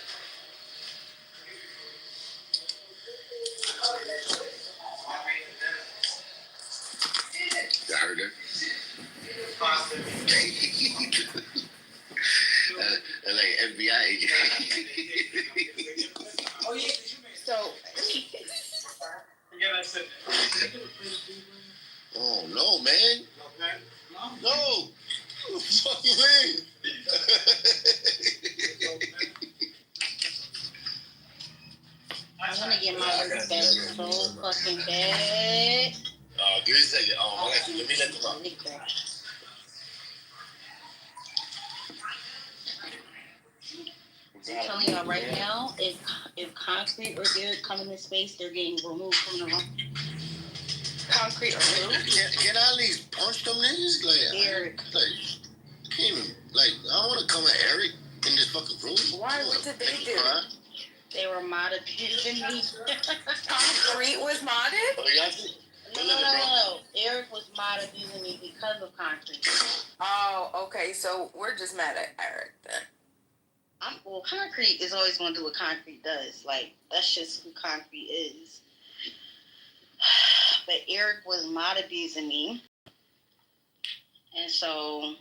You heard her? Like FBI agent. Oh yeah. So. Oh no, man. No. What the fuck you mean? I want to get my respect so fucking bad. Give me a second. Let me let them up. I'm telling y'all right now, if Concrete or Derek come in this space, they're getting removed from the room. Concrete or who? Can I at least punch them niggas? Derek. Can't even, I don't want to come at Eric in this fucking room. Why? What did they do? They were modded using me. Concrete was modded? Oh, y'all see? No. Eric was modded using me because of Concrete. Oh, okay. So we're just mad at Eric then. Well, Concrete is always going to do what Concrete does. That's just who Concrete is. But Eric was mod abusing me. And so,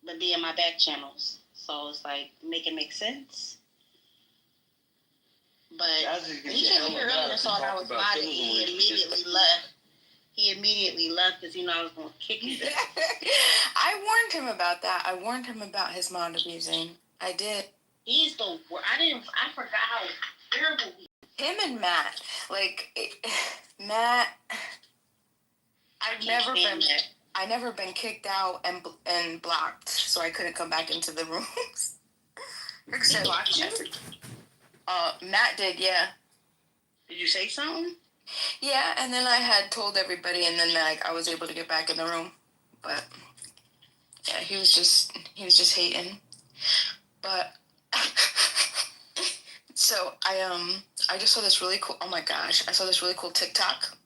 but be in my back channels. So it's make it make sense. But he came here earlier and saw that I was modded, and he immediately left. He immediately left because I was going to kick his ass. I warned him about that. I warned him about his mod abusing. I did. He's the worst. I forgot how terrible he is. Him and Matt. Matt. I never been kicked out and blocked, so I couldn't come back into the rooms. He blocked you? Matt did, yeah. Did you say something? Yeah, and then I had told everybody, and then I was able to get back in the room. But yeah, he was just hating. But so I just saw this really cool. Oh my gosh, I saw this really cool TikTok.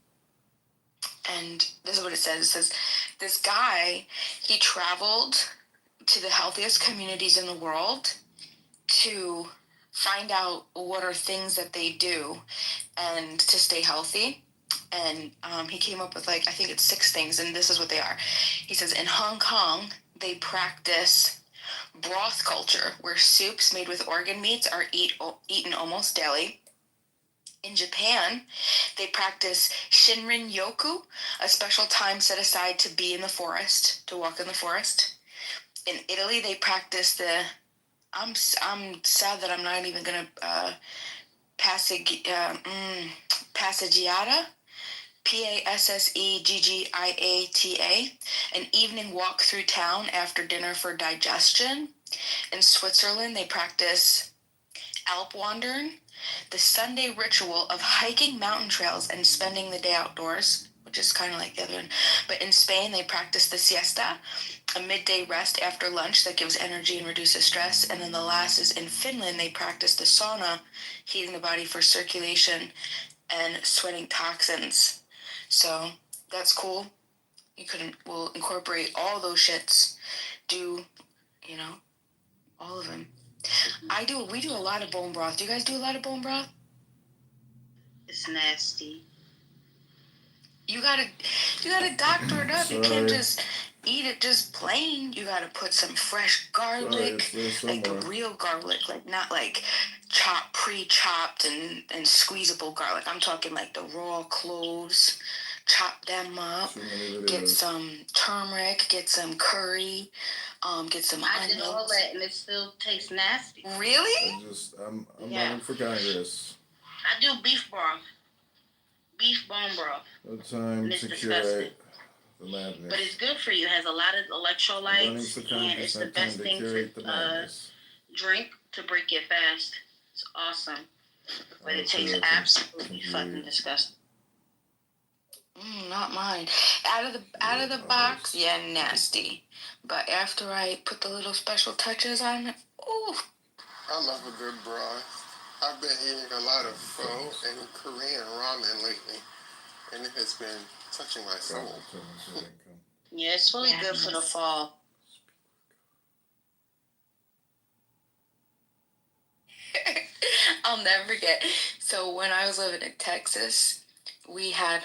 And this is what it says. It says, this guy, he traveled to the healthiest communities in the world to find out what are things that they do and to stay healthy. And he came up with I think it's 6 things, and this is what they are. He says, in Hong Kong, they practice broth culture, where soups made with organ meats are eaten almost daily. In Japan, they practice Shinrin Yoku, a special time set aside to be in the forest, to walk in the forest. In Italy, they practice the. I'm sad that I'm not even gonna passeggiata, Passeggiata, an evening walk through town after dinner for digestion. In Switzerland, they practice Alpwandern, the Sunday ritual of hiking mountain trails and spending the day outdoors, which is kind of like the other one. But in Spain, they practice the siesta, a midday rest after lunch that gives energy and reduces stress. And then the last is in Finland, they practice the sauna, heating the body for circulation and sweating toxins. So that's cool. We'll incorporate all those shits. Do, all of them. We do a lot of bone broth. Do you guys do a lot of bone broth? It's nasty. You gotta doctor it up. You Sorry. can't just eat it just plain. You gotta put some fresh garlic, like the real garlic, like not like pre-chopped and squeezable garlic. I'm talking like the raw cloves. Chop them up. Get some turmeric. Get some curry. Get some onions. I did all that and it still tastes nasty. Really? I'm running for Congress. I do beef broth. Beef bone broth. No time and it's to disgusting. curate the madness. But it's good for you. It has a lot of electrolytes and it's the best thing to drink to break your fast. It's awesome. But it tastes absolutely fucking disgusting. Not mine. Out of the box, yeah, nasty. But after I put the little special touches on it, ooh. I love a good broth. I've been eating a lot of pho and Korean ramen lately, and it has been touching my soul. Yeah, it's really good for the fall. I'll never forget. So when I was living in Texas, we had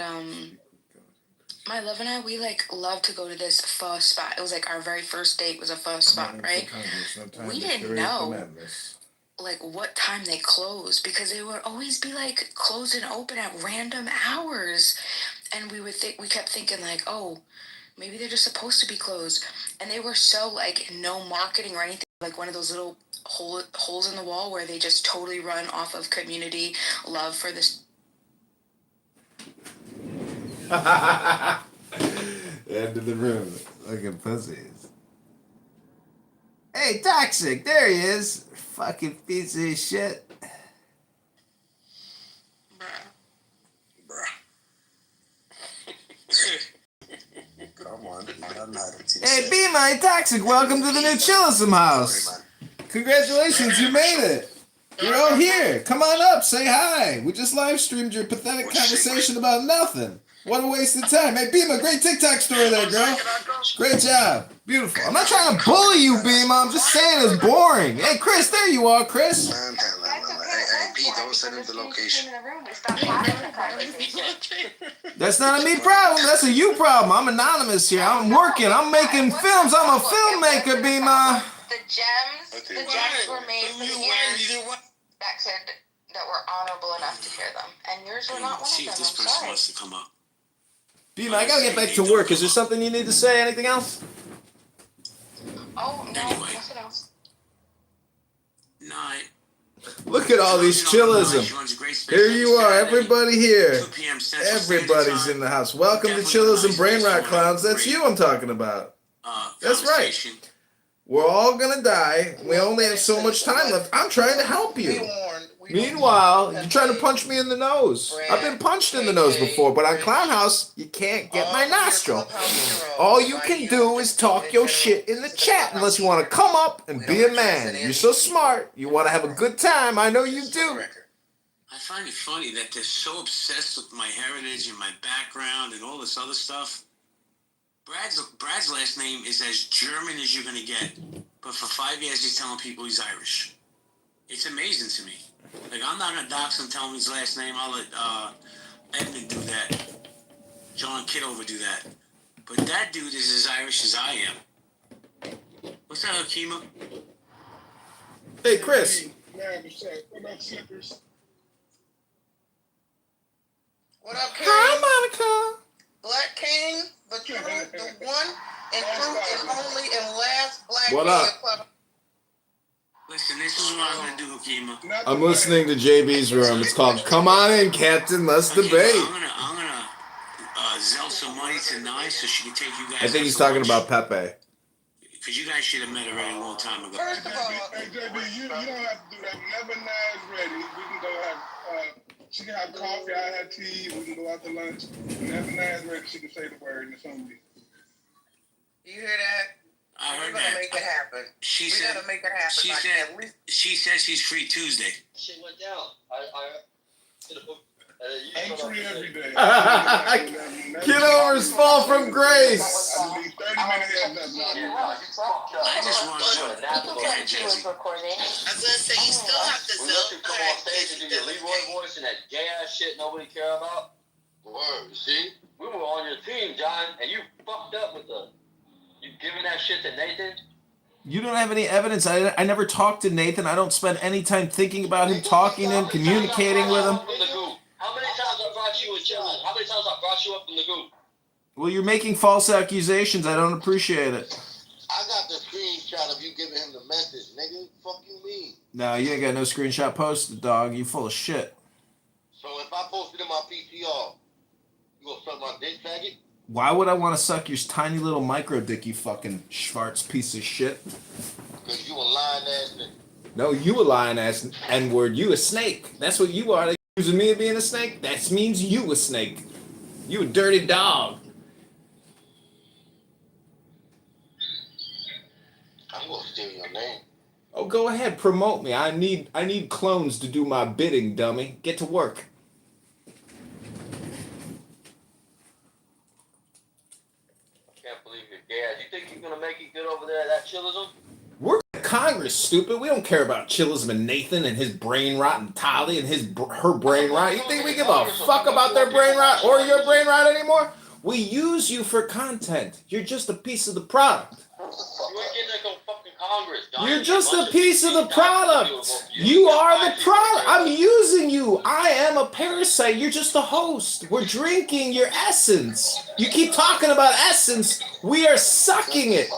my love and I, we love to go to this pho spot. It was like our very first date was a pho spot, right? We didn't know what time they closed because they would always be closed and open at random hours, and we kept thinking oh, maybe they're just supposed to be closed, and they were so no marketing or anything, one of those little holes in the wall where they just totally run off of community love for this. End of the room. Looking pussies. Hey, Toxic, there he is. Fucking piece of shit. Come on, I'm not a Hey, Be My Toxic, welcome to the new Chillism house. Congratulations, you made it. You're all here. Come on up, say hi. We just live streamed your pathetic conversation about nothing. What a waste of time. Hey, Beema, great TikTok story there, girl. Great job. Beautiful. I'm not trying to bully you, Beema. I'm just saying it's boring. Hey, Chris, there you are, Chris. Hey, Pete, don't send him the location. That's not a me problem. That's a you problem. I'm anonymous here. I'm working. I'm making films. I'm a filmmaker, Beema. The gems were made for the ears that were honorable enough to hear them, and yours were not one of them. I'm sorry. Wants to come up. Beema, I gotta get back to work. Is there something you need to say? Anything else? Oh, no, nothing else. Night. Look at all these chillism. Here you are, everybody here. Everybody's in the house. Welcome to Chillism Brain Rot Clowns. That's you I'm talking about. That's right. We're all gonna die. We only have so much time left. I'm trying to help you. Meanwhile, you're trying to punch me in the nose. I've been punched in the nose before, but on Clown House, you can't get my nostril. All you can do is talk your shit in the chat unless you want to come up and be a man. You're so smart. You want to have a good time. I know you do. I find it funny that they're so obsessed with my heritage and my background and all this other stuff. Brad's last name is as German as you're gonna get, but for 5 years he's telling people he's Irish. It's amazing to me. I'm not gonna dox him, tell him his last name. I'll let Edmund do that. John Kitover do that. But that dude is as Irish as I am. What's that, Hakima? Hey, Chris. What up, King? Hi, Monica. Black King, the true, the one and true and only and last black What up? Listen, this is what I'm gonna do, Hakima. I'm listening to JB's room. It's called "Come On In, Captain. Let's Debate." I'm gonna sell some money tonight so she can take you guys. I think out he's to talking lunch. about Pepe. Because you guys should have met already a long time ago. First of all, hey JB, you don't have to do that. Whenever Na's ready, we can go have. She can have coffee. I have tea. We can go out to lunch. Whenever Na's ready, she can say the word and it's on me. You hear that? We're gonna make it happen. She We gotta make it happen. She said she's free Tuesday. Shit went down. I'm free every day. Kitover's fall from grace. I need 30 minutes heads up. I just want to know. People can do his recording. I was gonna say you still have to We let you come on stage and do your Leroy voice and that gay ass shit nobody care about. Word, see? We were on your team, John, and you fucked up with you giving that shit to Nathan. You don't have any evidence. I never talked to Nathan. I don't spend any time thinking about him, talking to him, communicating with him. How many times I brought you a challenge? How many times I brought you up from the goop? Well, you're making false accusations. I don't appreciate it. I got the screenshot of you giving him the message, nigga. Fuck you mean? No, you ain't got no screenshot posted, dog. You full of shit. So if I posted in my PTR, you gonna suck my dick, faggot? Why would I want to suck your tiny little micro dick, you fucking Schwartz piece of shit? Because you a lying ass nigga. No, you a lying ass N-word. You a snake. That's what you are. They accusing me of being a snake? That means you a snake. You a dirty dog. I'm gonna steal your name. Oh, go ahead. Promote me. I need clones to do my bidding, dummy. Get to work. Can't believe you're gay. You think you're gonna make it good over there at that chillism? We're Congress, stupid. We don't care about Chillism and Nathan and his brain rot and Tali and her brain rot. You think we give a fuck about their brain rot or your brain rot anymore? We use you for content. You're just a piece of the product. You ain't getting no fucking Congress, Don. You're just a piece of the product. You are the product. I'm using you. I am a parasite. You're just a host. We're drinking your essence. You keep talking about essence. We are sucking it.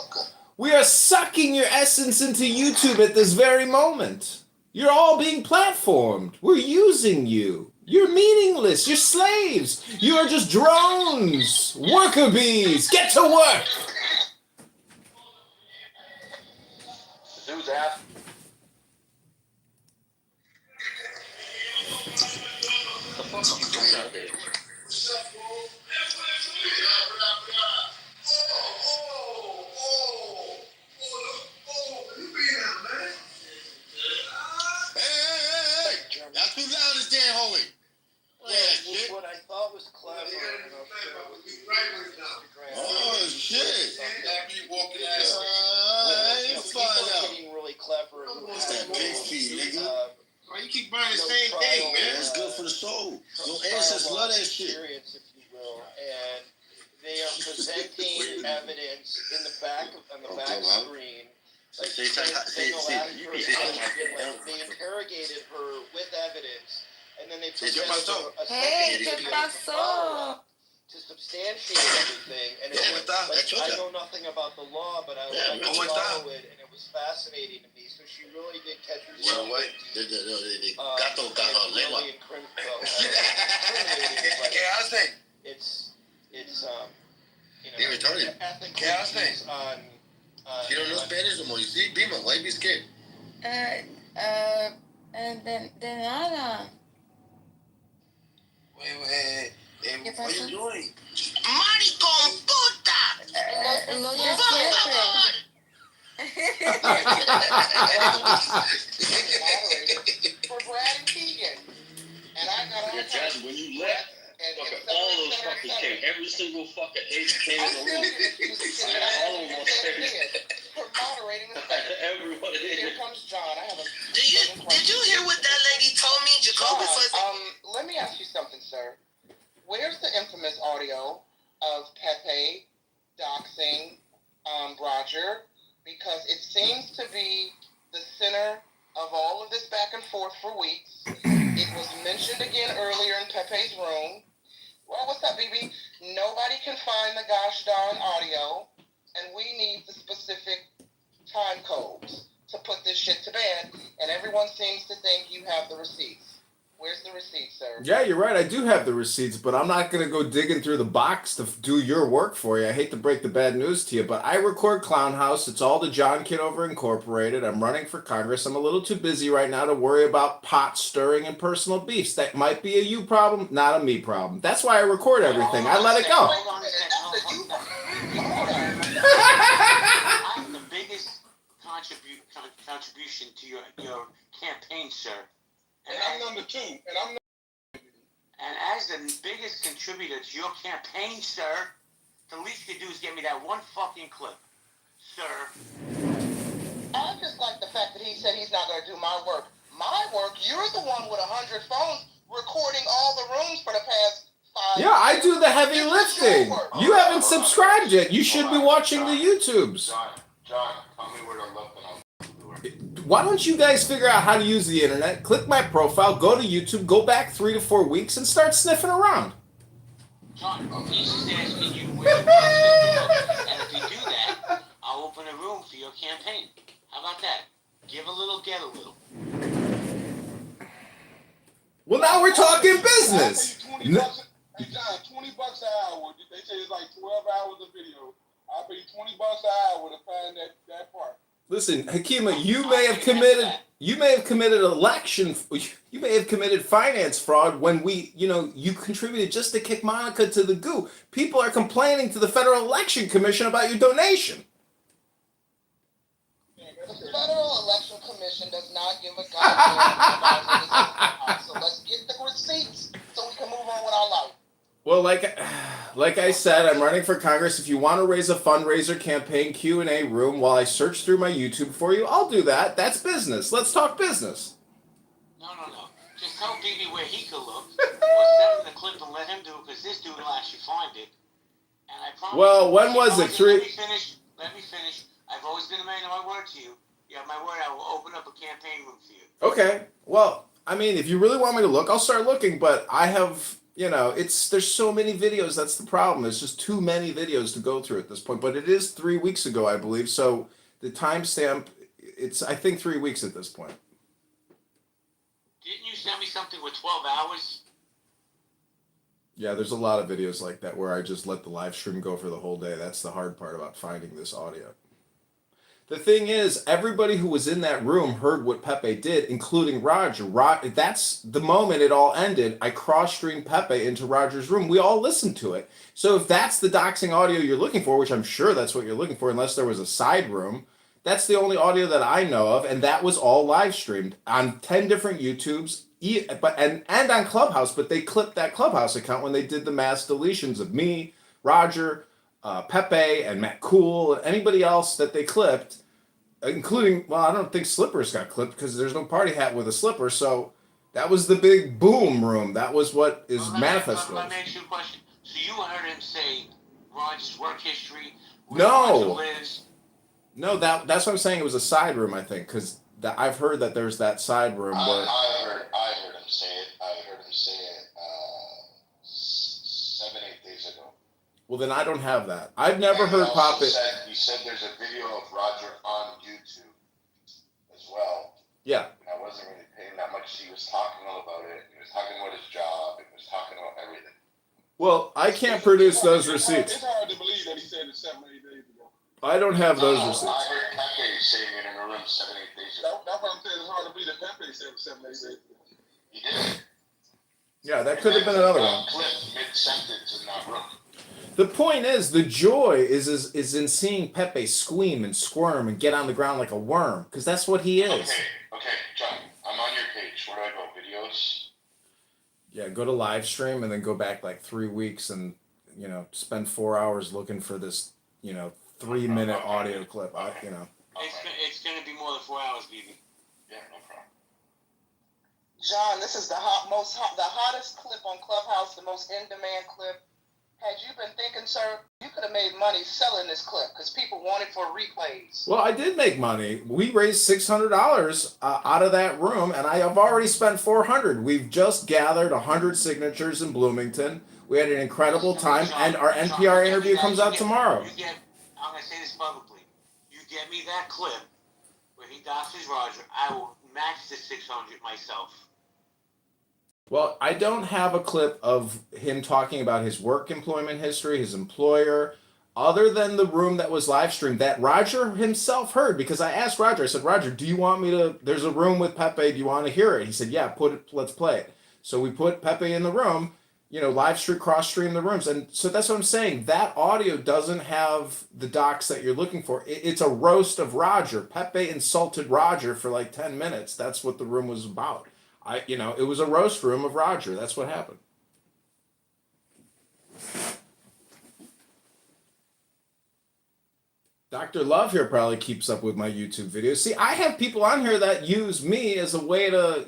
We are sucking your essence into YouTube at this very moment. You're all being platformed. We're using you. You're meaningless. You're slaves. You are just drones. Worker bees. Get to work. Dude's ass. The fuck are you doing out there? That's too loud, this damn homie. What I thought was clever. Oh, shit. Walking find out. getting really clever. What's that big feed, nigga? Why you keep buying the same thing, man? It's good for the soul. Your ancestors love that shit. Experience, if you will, and they are presenting evidence in the back on the back screen. Like they interrogated her with evidence, and then they presented a second video to substantiate everything. And it was, I know nothing about the law, but I like to follow it, and it was fascinating to me. So she really did catch herself. Really It's ethics on. You don't know Spanish no more. You see, Bima, why you be scared? De nada. Wait. What are you doing? Maricón puta! Lo de siempre. For Brad and Keegan. And I got all Jazz, when you left, all those fuckers came. Every single fucking agent came in the room. I had all of them on stage. For moderating the thing. Everyone Here comes John. I have a. Did you hear what that lady told me? Jacoby says. Let me ask you something, sir. Where's the infamous audio of Pepe doxing Roger? Because it seems to be the center of all of this back and forth for weeks. It was mentioned again earlier in Pepe's room. Well, what's up, BB? Nobody can find the gosh darn audio, and we need the specific time codes to put this shit to bed, and everyone seems to think you have the receipts. Where's the receipt, sir? Yeah, you're right. I do have the receipts, but I'm not going to go digging through the box to do your work for you. I hate to break the bad news to you, but I record Clown House. It's all the John Kitover Incorporated. I'm running for Congress. I'm a little too busy right now to worry about pot stirring and personal beefs. That might be a you problem, not a me problem. That's why I record everything. I let it go. I'm the biggest contribution to your campaign, sir. And I'm number 2. And as the biggest contributor to your campaign, sir, the least you can do is get me that one fucking clip, sir. I just like the fact that he said he's not going to do my work. My work, you're the one with 100 phones recording all the rooms for the past 5 years. Yeah, I do the heavy lifting. You haven't subscribed yet. You should be watching the YouTubes. John, tell me where to look and I'll. Why don't you guys figure out how to use the internet? Click my profile, go to YouTube, go back 3 to 4 weeks, and start sniffing around. John, he's just asking you where you want to look. And if you do that, I'll open a room for your campaign. How about that? Give a little, get a little. Well, now we're talking business. Hey, John, $20 an hour. They say it's like 12 hours of video. I'll pay you $20 an hour to find that part. Listen, Hakima, you may have committed election, you may have committed finance fraud when you contributed just to kick Monica to the goo. People are complaining to the Federal Election Commission about your donation. The Federal Election Commission does not give a goddamn about it. So let's get the receipts so we can move on with our life. Well, like I said, I'm running for Congress. If you want to raise a fundraiser campaign Q&A room while I search through my YouTube for you, I'll do that. That's business. Let's talk business. No. Just tell BB where he could look. Or send him the clip and let him do it, because this dude will actually find it. And I promise. Well, when was it? Let me finish. I've always been a man of my word to you. You have my word, I will open up a campaign room for you. Okay. Well, I mean, if you really want me to look, I'll start looking, but I have... there's so many videos. That's the problem. There's just too many videos to go through at this point. But it is 3 weeks ago, I believe. So the timestamp, it's, I think, 3 weeks at this point. Didn't you send me something with 12 hours? Yeah, there's a lot of videos like that where I just let the live stream go for the whole day. That's the hard part about finding this audio. The thing is, everybody who was in that room heard what Pepe did, including Roger. That's the moment it all ended. I cross-streamed Pepe into Roger's room. We all listened to it. So if that's the doxing audio you're looking for, which I'm sure that's what you're looking for, unless there was a side room, that's the only audio that I know of, and that was all live-streamed on 10 different YouTubes and on Clubhouse, but they clipped that Clubhouse account when they did the mass deletions of me, Roger, Pepe, and Matt Cool, and anybody else that they clipped, including, well, I don't think Slippers got clipped because there's no party hat with a slipper, so that was the big boom room. That was what is manifest. Let me ask you a question. So you heard him say Roger's work history, where No. Roger lives? No, that's what I'm saying. It was a side room, I think, because I've heard that there's that side room. I heard him say it. I heard him say it 7-8 days ago. Well, then I don't have that. I've never heard Pop it. He said there's a video of Roger on YouTube as well. Yeah. I wasn't really paying that much. He was talking all about it. He was talking about his job. He was talking about everything. Well, I can't produce those receipts. It's hard to believe that he said it 7-8 days ago. I don't have those receipts. I heard Pepe saying it in a room 7-8 days ago. That's what I'm saying. It's hard to believe that Pepe said it 7-8 days ago. He did. Yeah, that could have been another one. Clip mid-sentence in that room. The point is, the joy is in seeing Pepe scream and squirm and get on the ground like a worm, because that's what he is. Okay, John, I'm on your page. Where do I go? Videos? Yeah, go to live stream and then go back like 3 weeks and, spend 4 hours looking for this, 3-minute audio clip. It's going to be more than 4 hours, BB. Yeah, no problem. John, this is the hottest clip on Clubhouse, the most in-demand clip. Had you been thinking, sir, you could have made money selling this clip because people want it for replays. Well, I did make money. We raised $600 out of that room, and I have already spent $400. We've just gathered 100 signatures in Bloomington. We had an incredible time, and our NPR interview comes out tomorrow. I'm going to say this publicly. You get me that clip where he doxes Roger, I will match the 600 myself. Well, I don't have a clip of him talking about his work employment history, his employer, other than the room that was live streamed that Roger himself heard. Because I asked Roger, I said, Roger, do you want me to? There's a room with Pepe. Do you want to hear it? He said, yeah, let's play it. So we put Pepe in the room. Live stream, cross stream the rooms, and so that's what I'm saying. That audio doesn't have the docs that you're looking for. It's a roast of Roger. Pepe insulted Roger for like 10 minutes. That's what the room was about. It was a roast room of Roger. That's what happened. Dr. Love here probably keeps up with my YouTube videos. See, I have people on here that use me as a way to,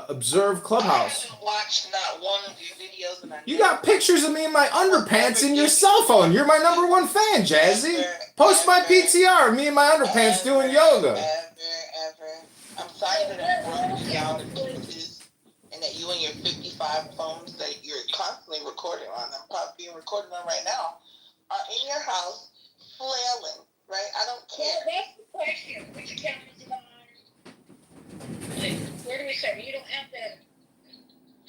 observe Clubhouse. I haven't watched not one of your videos. And You got pictures of me in my underpants in your cell phone. You're my number one fan, Jazzy. Post my PTR, me in my underpants doing yoga. Ever. I'm sorry that I broke you down in pieces and that you and your 55 phones that you're constantly recording on, I'm probably being recorded on right now, are in your house flailing, right? I don't care. That's the question. Which cameras are on? Like, where do we start? You don't have to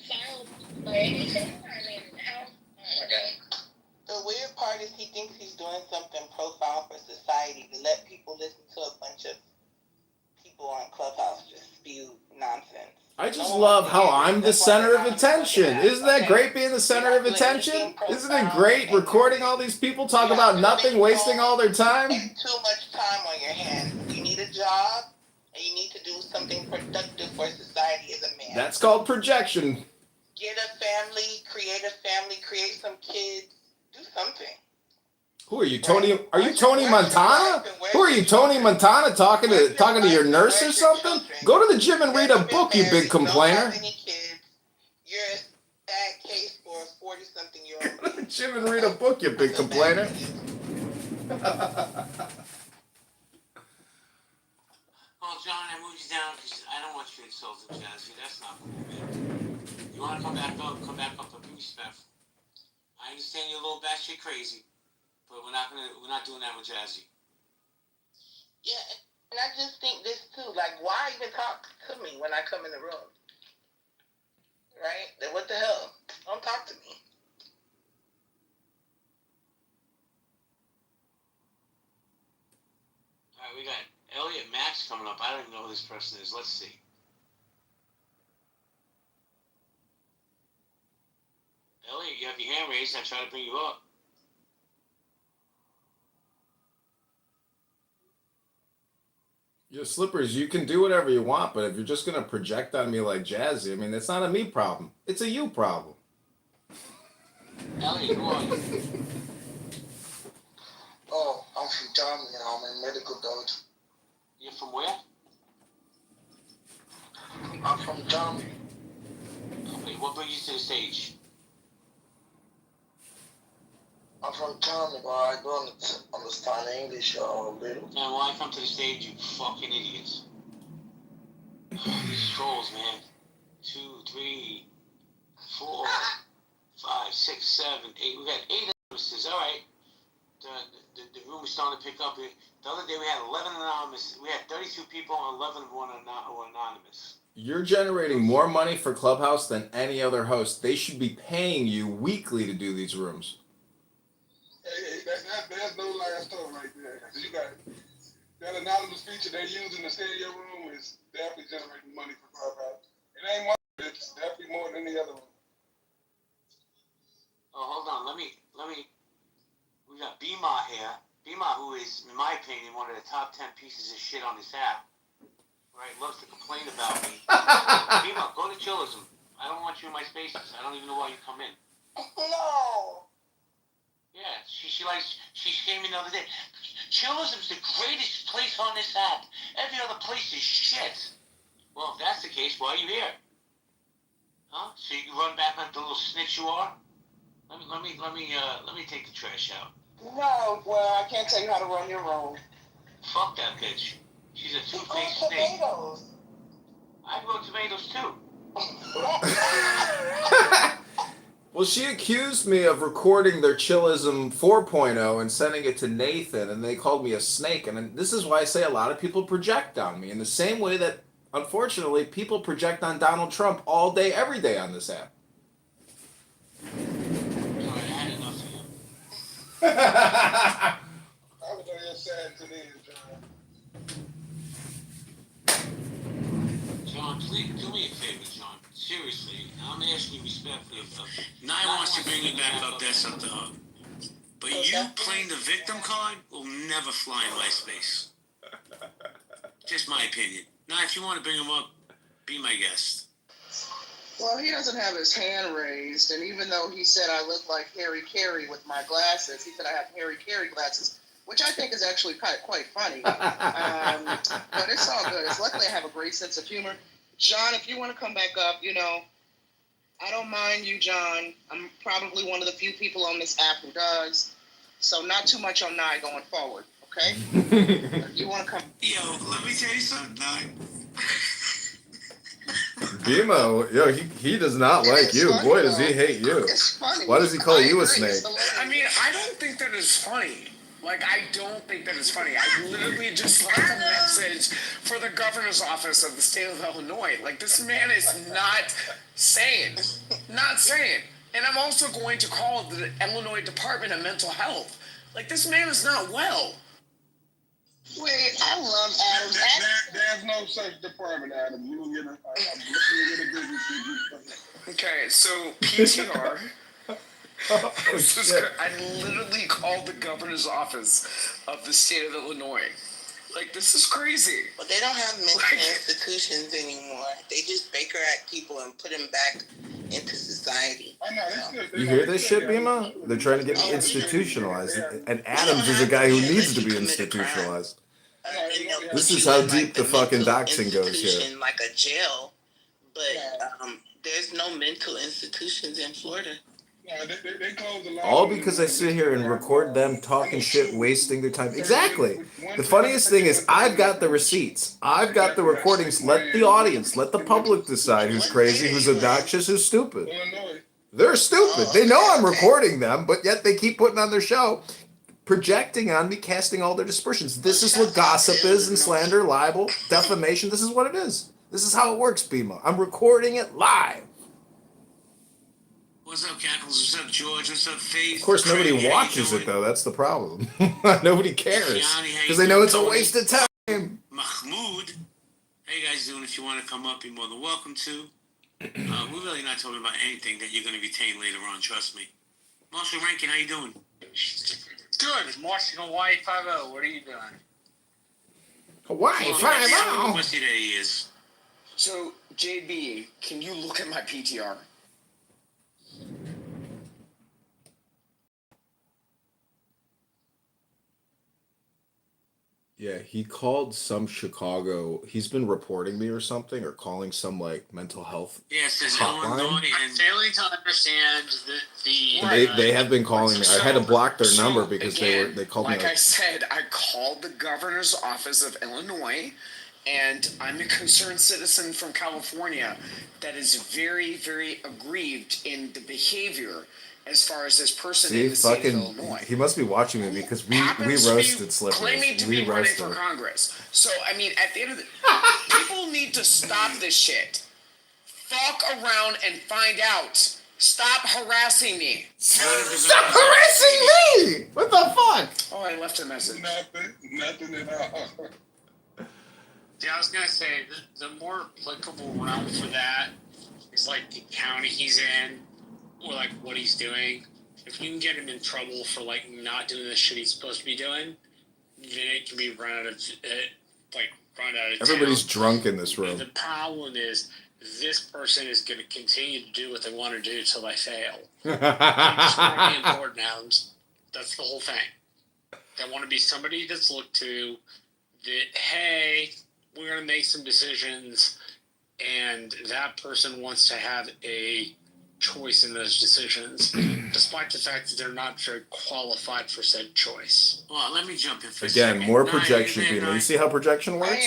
file by anything? I mean, how? Oh my God. The weird part is he thinks he's doing something profound for society to let people listen to a bunch of people on Clubhouse just spew nonsense. I just love how I'm the center of attention. Isn't that great being the center of attention? Isn't it great recording all these people talk about nothing, wasting all their time? Too much time on your hands. You need a job and you need to do something productive for society as a man. That's called projection. Get a family, create some kids, do something. Who are you, Tony? Are you Tony Montana? Who are you, Tony Montana, talking to your nurse or something? Go to the gym and read a book, you big complainer. You're a bad case for a 40-something-year-old. Go to the gym and read a book, you big complainer. Well, John, I moved you down because I don't want you insulted, Jazzy. That's not cool, man. You want to come back up to be respectful. I understand you're a little batshit crazy, but we're not doing that with Jazzy. Yeah, and I just think this too. Like, why even talk to me when I come in the room? Right? Then what the hell? Don't talk to me. All right, we got Elliot Max coming up. I don't even know who this person is. Let's see. Elliot, you have your hand raised. I try to bring you up. Your slippers, you can do whatever you want, but if you're just going to project on me like Jazzy, I mean, it's not a me problem. It's a you problem. Elliot, who are you? Oh, I'm from Germany. I'm a medical doctor. You're from where? I'm from Germany. Okay, what brings you to the stage? I'm from Germany, but I don't understand English a little. Now, why come to the stage, you fucking idiots? These trolls, man. 2, 3, 4, 5, 6, 7, 8. We got 8 anonymous. All right. The room is starting to pick up. The other day we had 11 anonymous. We had 32 people and 11 were anonymous. You're generating more money for Clubhouse than any other host. They should be paying you weekly to do these rooms. Hey, that's no lie stuff right there. You got that anonymous feature they're using to stay in your room is definitely generating money for Clubhouse. It ain't money. It's definitely more than the other one. Oh, hold on. Let me. We got Bima here. Bima, who is, in my opinion, one of the top 10 pieces of shit on this app. Right? Loves to complain about me. Bima, go to chillism. I don't want you in my spaces. I don't even know why you come in. No. Yeah, she came in the other day. Chillism's the greatest place on this app. Every other place is shit. Well, if that's the case, why are you here? Huh? So you can run back like the little snitch you are? Let me take the trash out. No, well, I can't tell you how to run your room. Fuck that bitch. She's a two-faced snake. Tomatoes. I grow tomatoes too. Well, she accused me of recording their Chillism 4.0 and sending it to Nathan, and they called me a snake. And this is why I say a lot of people project on me in the same way that, unfortunately, people project on Donald Trump all day, every day on this app. Alright, I had enough of you. I was on your side today, John. John, please do me a favor, John. Seriously, I'm asking you respectfully. Nye wants to bring you back up, that's up to her. But you playing the victim card will never fly in my space. Just my opinion. Now, if you want to bring him up, be my guest. Well, he doesn't have his hand raised, and even though he said I look like Harry Carey with my glasses, he said I have Harry Carey glasses, which I think is actually quite funny. But it's all good. It's luckily I have a great sense of humor. John, if you want to come back up, you know, I don't mind you, John. I'm probably one of the few people on this app who does. So not too much on Nye going forward, okay? If you want to come. Yo, let me tell you something, Nye. Bimo, yo, he does not like you. Funny, Boy, does he though. hate you. It's funny. Why does he call you a agree. snake? I mean, I don't think that is funny. Like, I don't think that is funny. I literally just left a message for the governor's office of the state of Illinois. Like, this man is not sane. Not sane. And I'm also going to call the Illinois Department of Mental Health. Like, this man is not well. Wait, I love Adams. There's no such department, Adam. You will get a business. Okay, so PTR. Oh, shit. I literally called the governor's office of the state of Illinois. Like, this is crazy. Well, they don't have mental institutions anymore. They just Baker Act people and put them back into society. You hear this shit, Bima? They're trying to get me institutionalized. And Adams is a guy who needs to be institutionalized. This is how deep the fucking doxing goes here. Like a jail, but there's no mental institutions in Florida. They closed a lot. All because I sit here and record them talking shit, wasting their time. Exactly. The funniest thing is I've got the receipts. I've got the recordings. Let the audience, let the public decide who's crazy, who's obnoxious, who's stupid. They're stupid. They know I'm recording them, but yet they keep putting on their show, projecting on me, casting all their dispersions. This is what gossip is and slander, libel, defamation. This is what it is. This is how it works, Bima. I'm recording it live. What's up, Cackles? What's up, George? What's up, Faith? Of course, nobody Craig, watches it, though. That's the problem. Nobody cares. Because they know it's a waste of time. Mahmoud. How you guys doing? If you want to come up, you're more than welcome to. We're really not talking about anything that you're going to retain later on, trust me. Marshall Rankin, how you doing? Good. Marching Hawaii 5-0. What are you doing? Hawaii 5-0? Pussy there he is. So, JB, can you look at my PTR? Yeah, he called some Chicago. He's been reporting me or something, or calling some like mental health Yeah, it says hotline. Illinois I'm failing to understand the And they have been calling me. I had to block their number because they called me. Like I said, I called the governor's office of Illinois, and I'm a concerned citizen from California that is very, very aggrieved in the behavior as far as this person in See, the state of fucking, Illinois. he must be watching me because we Happens to be roasted Slippery. claiming to We be running roasted for him. Congress. So, I mean, at the end of the people need to stop this shit. Fuck around and find out. Stop harassing me. Stop harassing me! What the fuck? Oh, I left a message. Nothing at all. Yeah, I was gonna say the more applicable realm for that is like the county he's in, or like what he's doing. If you can get him in trouble for like not doing the shit he's supposed to be doing, then it can be run out of Everybody's town. drunk in this room. The problem is this person is going to continue to do what they want to do till they fail. They just want to be in boardrooms. That's the whole thing. They want to be somebody that's looked to that, hey, we're going to make some decisions, and that person wants to have a choice in those decisions, despite the fact that they're not very qualified for said choice. Well, let me jump in for a Again, second. more Nye, projection, you there, Bima. Nye? You see how projection works?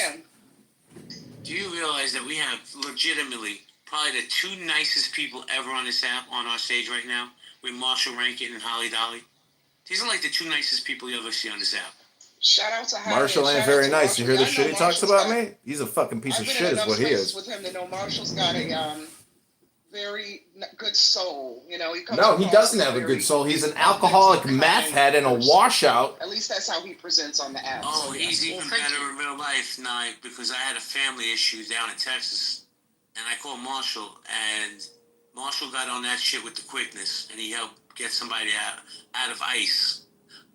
Do you realize that we have legitimately probably the two nicest people ever on this app on our stage right now with Marshall Rankin and Holly Dolly. These are like the two nicest people you ever see on this app. Shout out to Holly. Marshall ain't very nice. You hear the shit he talks about me? He's a fucking piece of shit is what he is. With him to know Marshall's got a very good soul. You know, he comes No, he across doesn't as have a very good soul. He's an alcoholic meth head and a washout. At least that's how he presents on the app. Oh, he's even better in real life, Nye, because I had a family issue down in Texas, and I called Marshall, and Marshall got on that shit with the quickness, and he helped get somebody out of ice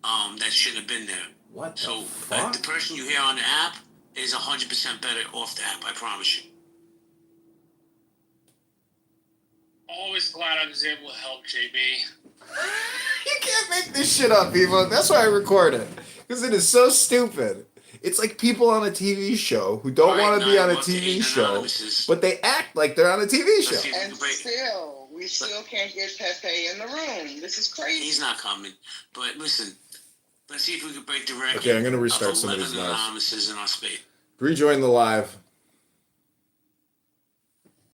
that shouldn't have been there. What so the fuck? The person you hear on the app is 100% better off the app, I promise you. Always glad I was able to help JB. You can't make this shit up, Evo. That's why I record it. Because it is so stupid. It's like people on a TV show who don't want to be on a TV show, but they act like they're on a TV show. And still, we still can't get Pepe in the room. This is crazy. He's not coming. But listen, let's see if we can break the record. Okay, I'm going to restart of some of these 11 lives. anonymouses in our space. Rejoin the live.